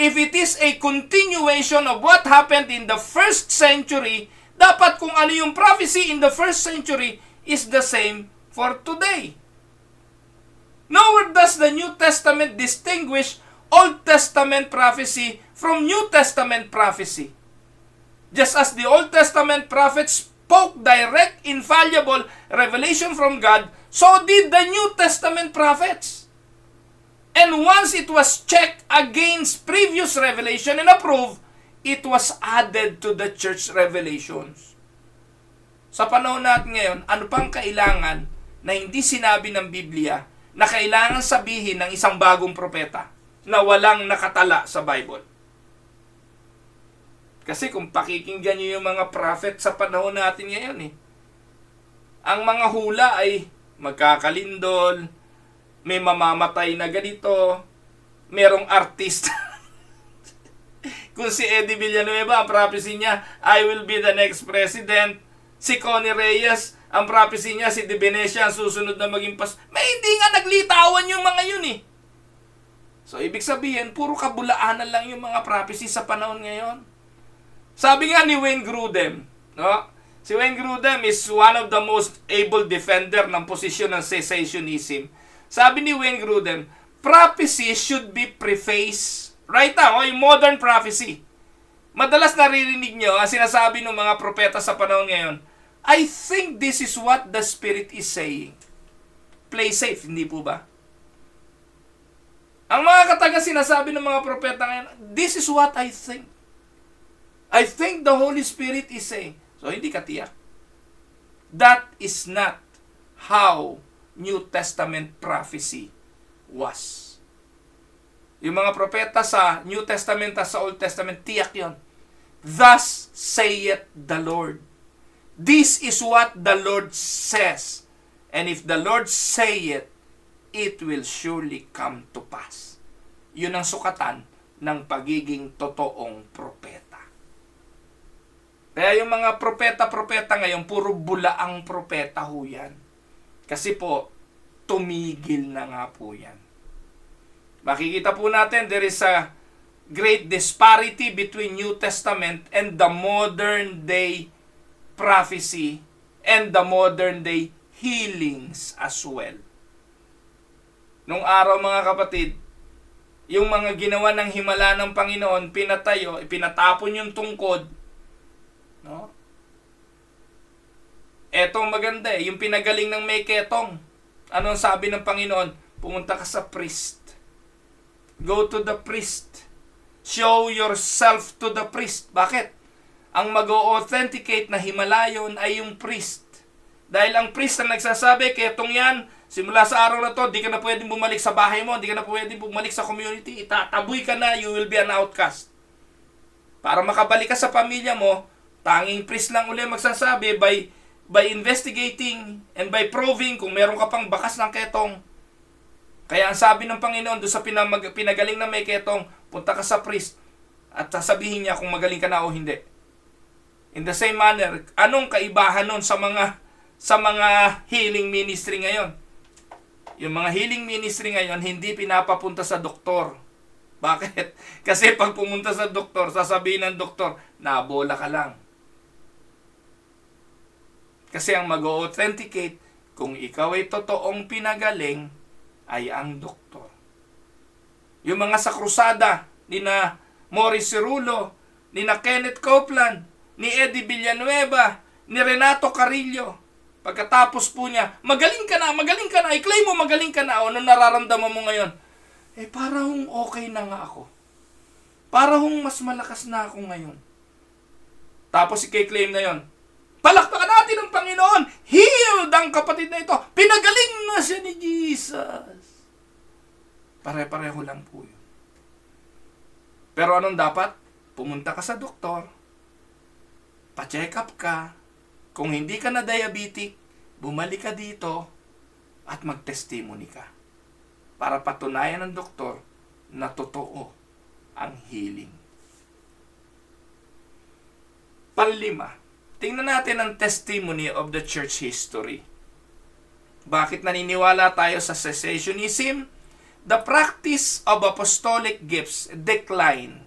A: If it is a continuation of what happened in the first century, dapat kung ano yung prophecy in the first century is the same for today. Nowhere does the New Testament distinguish Old Testament prophecy from New Testament prophecy. Just as the Old Testament prophets spoke direct, infallible revelation from God, so did the New Testament prophets. And once it was checked against previous revelation and approved, it was added to the church revelations. Sa panahon natin ngayon, ano pang kailangan na hindi sinabi ng Biblia na kailangan sabihin ng isang bagong propeta na walang nakatala sa Bible? Kasi kung pakikinggan nyo yung mga prophet sa panahon natin ngayon ang mga hula ay magkakalindol, may mamamatay na ganito, merong artist. Kung si Eddie Villanueva, ang prophecy niya, I will be the next president. Si Connie Reyes, ang prophecy niya, si De Venecia, ang susunod na maging may hindi nga naglitawan yung mga yun eh. So, ibig sabihin, puro kabulaanan lang yung mga prophecy sa panahon ngayon. Sabi nga ni Wayne Grudem, no? Si Wayne Grudem is one of the most able defender ng posisyon ng cessationism. Sabi ni Wayne Grudem, prophecy should be prefaced. Right now, yung modern prophecy. Madalas naririnig nyo ang sinasabi ng mga propeta sa panahon ngayon, I think this is what the Spirit is saying. Play safe, hindi po ba? Ang mga kataga sinasabi ng mga propeta ngayon, this is what I think. I think the Holy Spirit is saying. So, hindi ka tiyak. That is not how New Testament prophecy was. Yung mga propeta sa New Testament at sa Old Testament, tiyak yon. Thus saith the Lord. This is what the Lord says. And if the Lord say it, it will surely come to pass. Yun ang sukatan ng pagiging totoong propeta. Kaya yung mga propeta ngayon, puro bulaang propeta ho yan. Kasi po, tumigil na nga po yan. Makikita po natin, there is a great disparity between New Testament and the modern day prophecy and the modern day healings as well. Nung araw mga kapatid, yung mga ginawa ng himala ng Panginoon, pinatayo, pinatapon yung tungkod. No? Etong maganda yung pinagaling ng may ketong. Anong sabi ng Panginoon? Pumunta ka sa priest. Go to the priest. Show yourself to the priest. Bakit? Ang mag-o-authenticate na himalayon ay yung priest. Dahil ang priest ang nagsasabi, ketong yan, simula sa araw na to, di ka na pwedeng bumalik sa bahay mo, di ka na pwedeng bumalik sa community, itataboy ka na, you will be an outcast. Para makabalik ka sa pamilya mo, tanging priest lang uli magsasabi by investigating and by proving kung meron ka pang bakas ng ketong. Kaya ang sabi ng Panginoon doon sa pinagaling na may ketong, punta ka sa priest at sasabihin niya kung magaling ka na o hindi. In the same manner, anong kaibahan nun sa mga healing ministry ngayon? Yung mga healing ministry ngayon, hindi pinapapunta sa doktor. Bakit? Kasi pag pumunta sa doktor, sasabihin ng doktor, nabola ka lang. Kasi ang mag-authenticate, kung ikaw ay totoong pinagaling, ay ang doktor. Yung mga sa krusada, ni na Morris Cirulo, ni na Kenneth Copeland, ni Eddie Villanueva, ni Renato Carrillo, pagkatapos po niya, magaling ka na, i-claim mo magaling ka na, o ano nararamdaman mo ngayon? Parang okay na nga ako. Parang mas malakas na ako ngayon. Tapos i-claim na yon. Palakpakan natin ang Panginoon. Healed ang kapatid na ito. Pinagaling na siya ni Jesus. Pare-pareho lang po yun. Pero anong dapat? Pumunta ka sa doktor. Pa-check up ka. Kung hindi ka na diabetic, bumalik ka dito at mag-testimony ka. Para patunayan ng doktor na totoo ang healing. Panlima, tingnan natin ang testimony of the church history. Bakit naniniwala tayo sa cessationism? The practice of apostolic gifts declined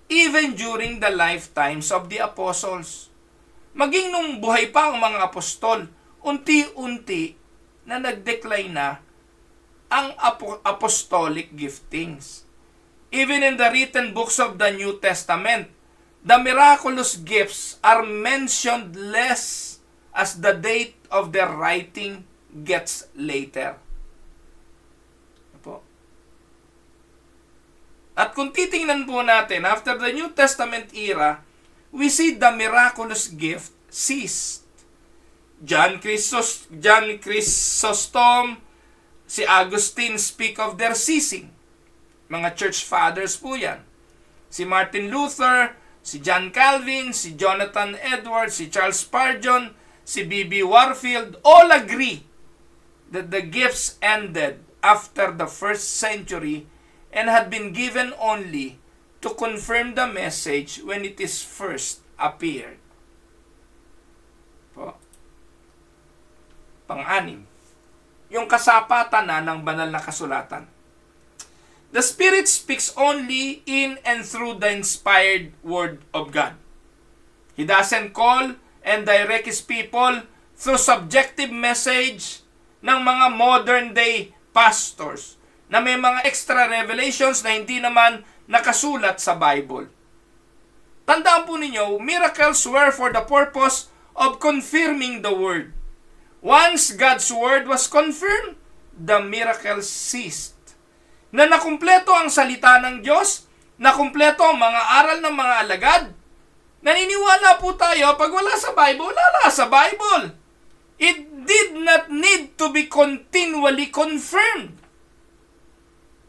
A: even during the lifetimes of the apostles. Maging nung buhay pa ang mga apostol, unti-unti na nag-decline na ang apostolic giftings. Even in the written books of the New Testament, the miraculous gifts are mentioned less as the date of their writing gets later. At kung titingnan po natin, after the New Testament era, we see the miraculous gift ceased. John Chrysostom, si Augustine speak of their ceasing. Mga church fathers po yan. Si Martin Luther, si John Calvin, si Jonathan Edwards, si Charles Spurgeon, si B.B. Warfield, all agree that the gifts ended after the first century and had been given only to confirm the message when it is first appeared. Po. Pang-anim, yung kasapatan na ng banal na kasulatan. The Spirit speaks only in and through the inspired Word of God. He doesn't call and direct His people through subjective message ng mga modern day pastors na may mga extra revelations na hindi naman nakasulat sa Bible. Tandaan po ninyo, miracles were for the purpose of confirming the Word. Once God's Word was confirmed, the miracles ceased. Na nakumpleto ang salita ng Diyos, nakumpleto ang mga aral ng mga alagad. Naniniwala po tayo, pag wala sa Bible, wala sa Bible. It did not need to be continually confirmed.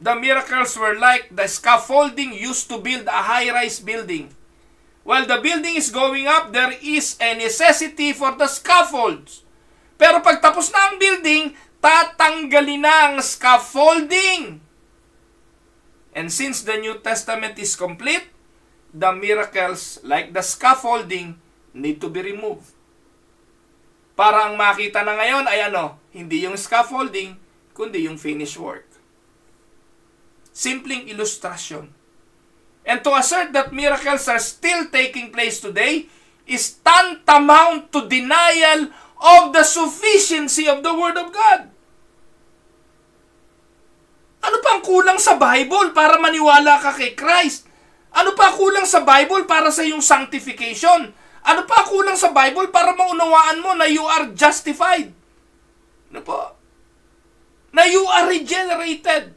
A: The miracles were like the scaffolding used to build a high-rise building. While the building is going up, there is a necessity for the scaffolds. Pero pag tapos na ang building, tatanggalin na ang scaffolding. And since the New Testament is complete, the miracles like the scaffolding need to be removed. Para ang makita na ngayon ay hindi yung scaffolding, kundi yung finished work. Simpleng ilustrasyon. And to assert that miracles are still taking place today is tantamount to denial of the sufficiency of the Word of God. Ano pa ang kulang sa Bible para maniwala ka kay Christ? Ano pa ang kulang sa Bible para sa iyong sanctification? Ano pa ang kulang sa Bible para maunawaan mo na you are justified? Ano po? Na you are regenerated.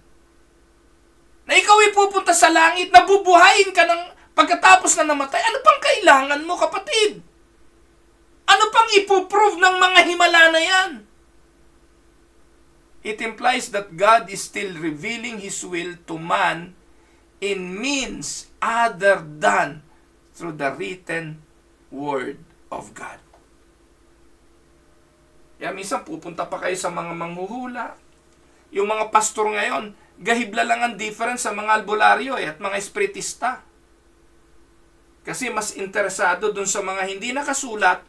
A: Na ikaw ay pupunta sa langit, na bubuhayin ka ng pagkatapos na namatay. Ano pang kailangan mo, kapatid? Ano pang ipuprove ng mga himala na yan? It implies that God is still revealing His will to man in means other than through the written Word of God. Kaya minsan pupunta pa kayo sa mga manghuhula. Yung mga pastor ngayon, gahibla lang ang difference sa mga albularyo at mga espiritista. Kasi mas interesado dun sa mga hindi nakasulat,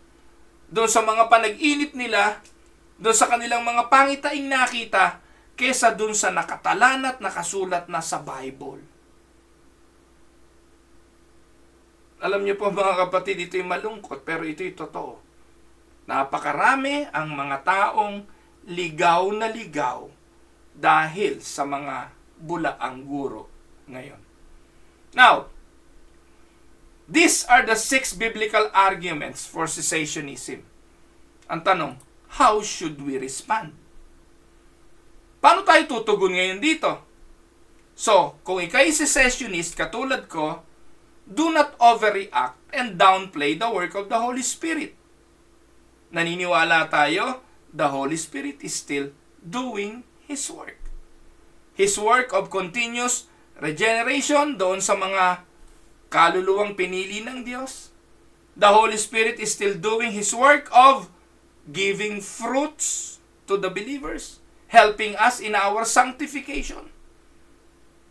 A: dun sa mga panag-init nila, doon sa kanilang mga pangitaing nakita, kesa doon sa nakatalan at nakasulat na sa Bible. Alam niyo po mga kapatid, ito'y malungkot, pero ito'y totoo. Napakarami ang mga taong ligaw na ligaw dahil sa mga bulaang guro ngayon. Now, these are the 6 biblical arguments for cessationism. Ang tanong, how should we respond? Paano tayo tutugon ngayon dito? So, kung ikay cessationist katulad ko, do not overreact and downplay the work of the Holy Spirit. Naniniwala tayo, the Holy Spirit is still doing His work. His work of continuous regeneration doon sa mga kaluluwang pinili ng Diyos. The Holy Spirit is still doing His work of giving fruits to the believers, helping us in our sanctification,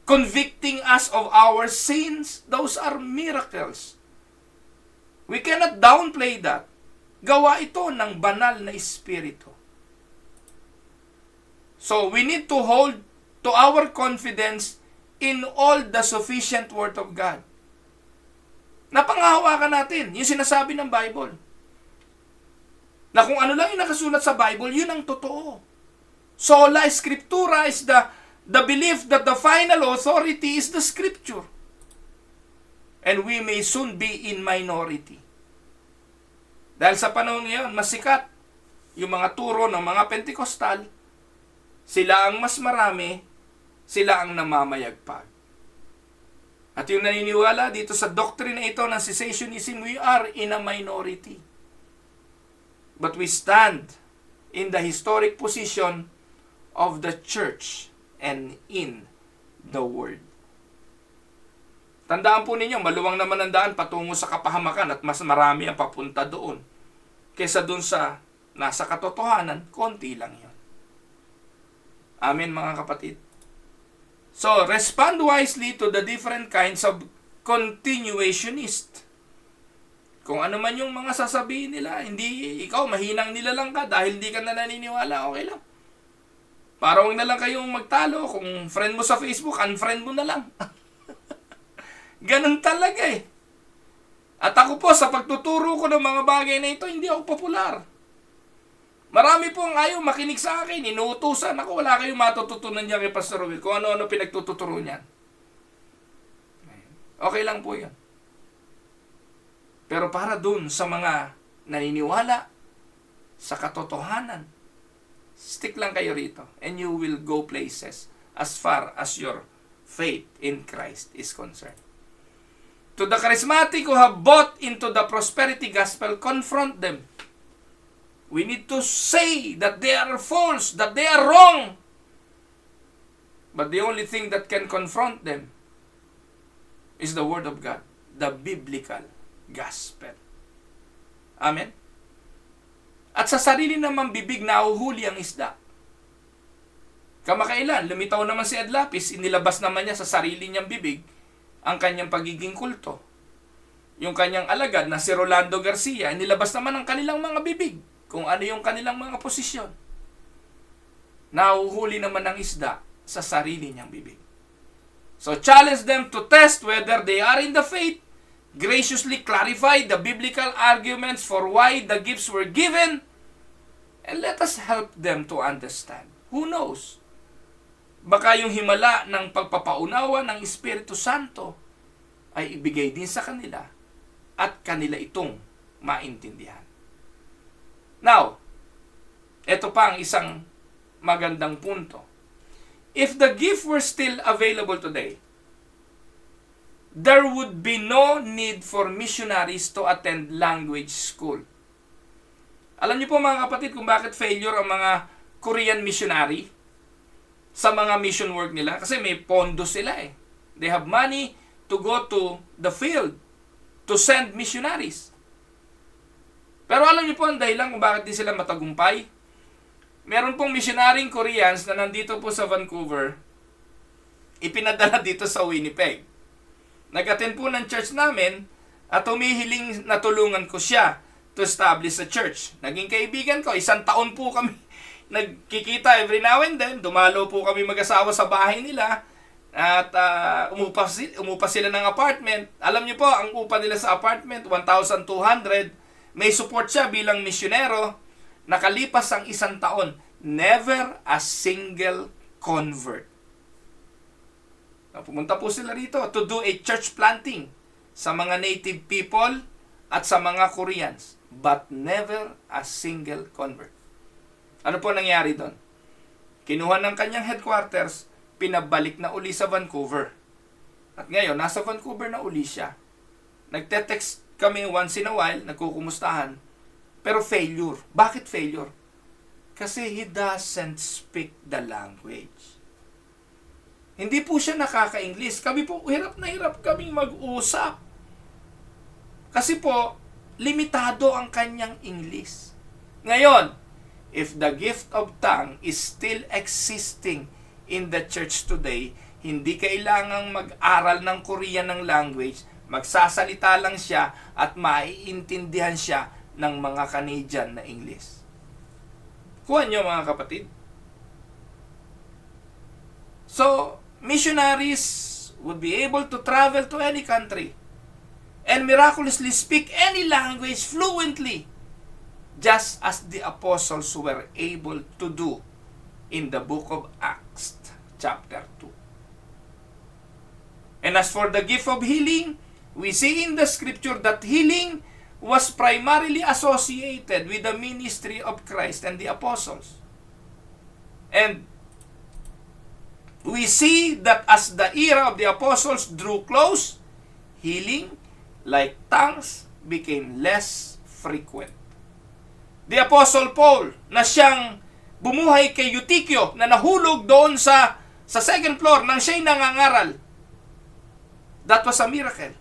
A: convicting us of our sins. Those are miracles. We cannot downplay that. Gawa ito ng banal na Espiritu. So, we need to hold to our confidence in all the sufficient Word of God. Napanghahawakan natin yung sinasabi ng Bible. Na kung ano lang yung nakasulat sa Bible, yun ang totoo. Sola Scriptura is the belief that the final authority is the Scripture. And we may soon be in minority. Dahil sa panahon ngayon, mas sikat yung mga turo ng mga Pentecostal, sila ang mas marami, sila ang namamayagpag. At yung naniniwala dito sa doctrine na ito ng cessationism, we are in a minority. But we stand in the historic position of the church and in the Word. Tandaan po ninyo, maluwang naman ang daan patungo sa kapahamakan at mas marami ang papunta doon. Kesa doon sa nasa katotohanan, konti lang yun. Amen, mga kapatid. So, respond wisely to the different kinds of continuationist. Kung ano man yung mga sasabihin nila, hindi ikaw, mahinang nilalang ka dahil hindi ka na naniniwala, okay lang. Para huwag na lang kayong magtalo. Kung friend mo sa Facebook, unfriend mo na lang. Ganun talaga eh. At ako po, sa pagtuturo ko ng mga bagay na ito, hindi ako popular. Marami pong ayaw makinig sa akin. Inuutusan ako. Wala kayong matututunan niya kay Pastor Will kung ano-ano pinagtuturo niyan. Okay lang po yan. Pero para dun sa mga naniniwala sa katotohanan, stick lang kayo rito and you will go places as far as your faith in Christ is concerned. To the charismatic who have bought into the prosperity gospel, confront them. We need to say that they are false, that they are wrong. But the only thing that can confront them is the Word of God, the biblical gospel. Amen? At sa sarili naman bibig, nahuhuli ang isda. Kamakailan, lumitaw naman si Adlapis, inilabas naman niya sa sarili niyang bibig ang kanyang pagiging kulto. Yung kanyang alagad na si Rolando Garcia, inilabas naman ang kanilang mga bibig kung ano yung kanilang mga posisyon. Nahuhuli naman ang isda sa sarili niyang bibig. So challenge them to test whether they are in the faith, graciously clarify the biblical arguments for why the gifts were given, and let us help them to understand. Who knows? Baka yung himala ng pagpapaunawa ng Espiritu Santo ay ibigay din sa kanila at kanila itong maintindihan. Now, ito pa ang isang magandang punto. If the gift were still available today, there would be no need for missionaries to attend language school. Alam niyo po mga kapatid kung bakit failure ang mga Korean missionary sa mga mission work nila? Kasi may pondo sila eh. They have money to go to the field to send missionaries. Pero alam niyo po ang dahilan kung bakit di sila matagumpay? Meron pong missionarying Koreans na nandito po sa Vancouver, ipinadala dito sa Winnipeg. Nag-attend po ng church namin at humihiling na tulungan ko siya to establish a church. Naging kaibigan ko, 1 taon po kami nagkikita every now and then. Dumalo po kami mag-asawa sa bahay nila at umupa sila ng apartment. Alam niyo po, ang upa nila sa apartment, 1,200. May support siya bilang misyonero. Nakalipas ang 1 taon, never a single convert. Pumunta po sila rito to do a church planting sa mga native people at sa mga Koreans, but never a single convert. Ano po nangyari doon? Kinuha ng kanyang headquarters, pinabalik na uli sa Vancouver. At ngayon, nasa Vancouver na uli siya. Nagte-text kami once in a while, nagkukumustahan, pero failure. Bakit failure? Kasi he doesn't speak the language. Hindi po siya nakaka-English. Kami po, hirap na hirap kaming mag-usap. Kasi po, limitado ang kanyang English. Ngayon, if the gift of tongue is still existing in the church today, hindi kailangang mag-aral ng Korean ng language, magsasalita lang siya at maiintindihan siya ng mga Canadian na English. Kuha niyo mga kapatid. So, missionaries would be able to travel to any country and miraculously speak any language fluently, just as the apostles were able to do in the book of Acts, chapter 2. And as for the gift of healing, we see in the scripture that healing was primarily associated with the ministry of Christ and the apostles. And we see that as the era of the apostles drew close, healing, like tongues, became less frequent. The Apostle Paul, na siyang bumuhay kay Eutychio, na nahulog doon sa second floor nang siya'y nangangaral, that was a miracle.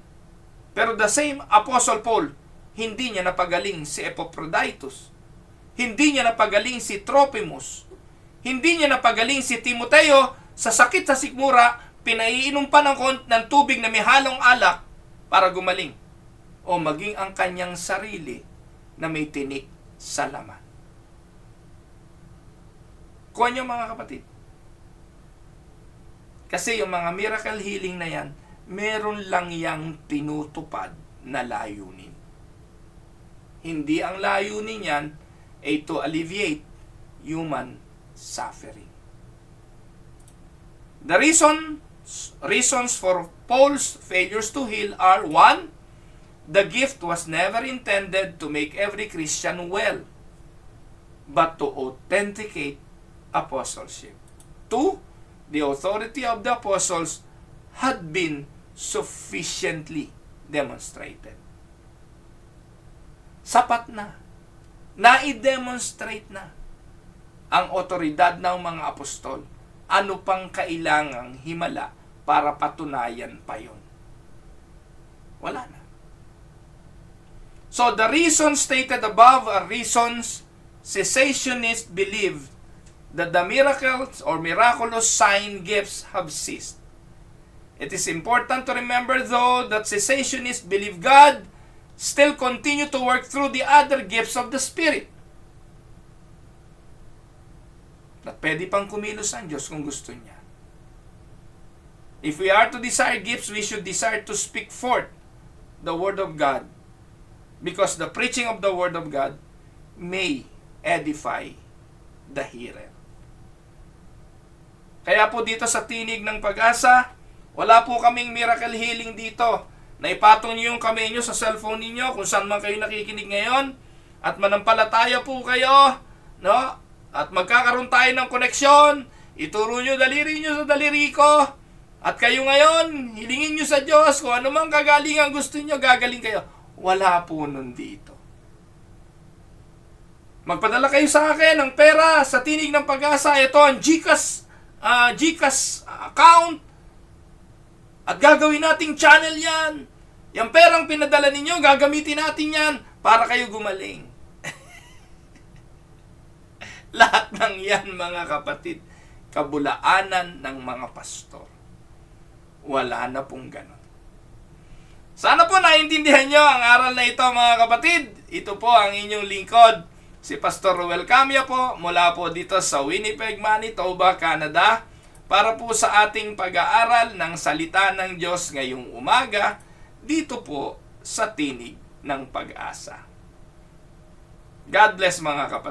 A: Pero the same Apostle Paul, hindi niya napagaling si Epaphroditus. Hindi niya napagaling si Trophimus. Hindi niya napagaling si Timoteo sa sakit sa sikmura, pinaiinom pa ng tubig na may halong alak para gumaling. O maging ang kanyang sarili na may tinik sa laman. Kuha niyo mga kapatid. Kasi yung mga miracle healing na yan, meron lang yang tinutupad na layunin. Hindi ang layunin yan ay to alleviate human suffering. The reasons for Paul's failures to heal are: 1. The gift was never intended to make every Christian well, but to authenticate apostleship. 2. The authority of the apostles had been sufficiently demonstrated. Sapat na. Na-demonstrate na ang otoridad ng mga apostol. Ano pang kailangang himala para patunayan pa yun? Wala na. So the reasons stated above are reasons cessationists believe that the miracles or miraculous sign gifts have ceased. It is important to remember, though, that cessationists believe God still continue to work through the other gifts of the Spirit. At pwede pang kumilos ang Diyos kung gusto niya. If we are to desire gifts, we should desire to speak forth the Word of God, because the preaching of the Word of God may edify the hearer. Kaya po dito sa Tinig ng Pag-asa, wala po kaming miracle healing dito. Naipatong niyo yung kamay niyo sa cellphone niyo kung saan man kayo nakikinig ngayon, at manampalataya po kayo, no? At magkakaroon tayo ng koneksyon. Ituro niyo daliri niyo sa daliri ko. At kayo ngayon, hilingin niyo sa Diyos kung ano mang kagalingan gusto niyo, gagaling kayo. Wala po nun dito. Magpadala kayo sa akin ng pera sa Tinig ng Pag-asa. Ito ang GCash account. At gagawin nating channel yan. Yung perang pinadala ninyo, gagamitin natin yan para kayo gumaling. Lahat ng yan, mga kapatid, kabulaanan ng mga pastor. Wala na pong ganon. Sana po naintindihan nyo ang aral na ito, mga kapatid. Ito po ang inyong lingkod, si Pastor Ruel Camia po, mula po dito sa Winnipeg, Manitoba, Canada, para po sa ating pag-aaral ng salita ng Diyos ngayong umaga, dito po sa Tinig ng Pag-asa. God bless, mga kapatid.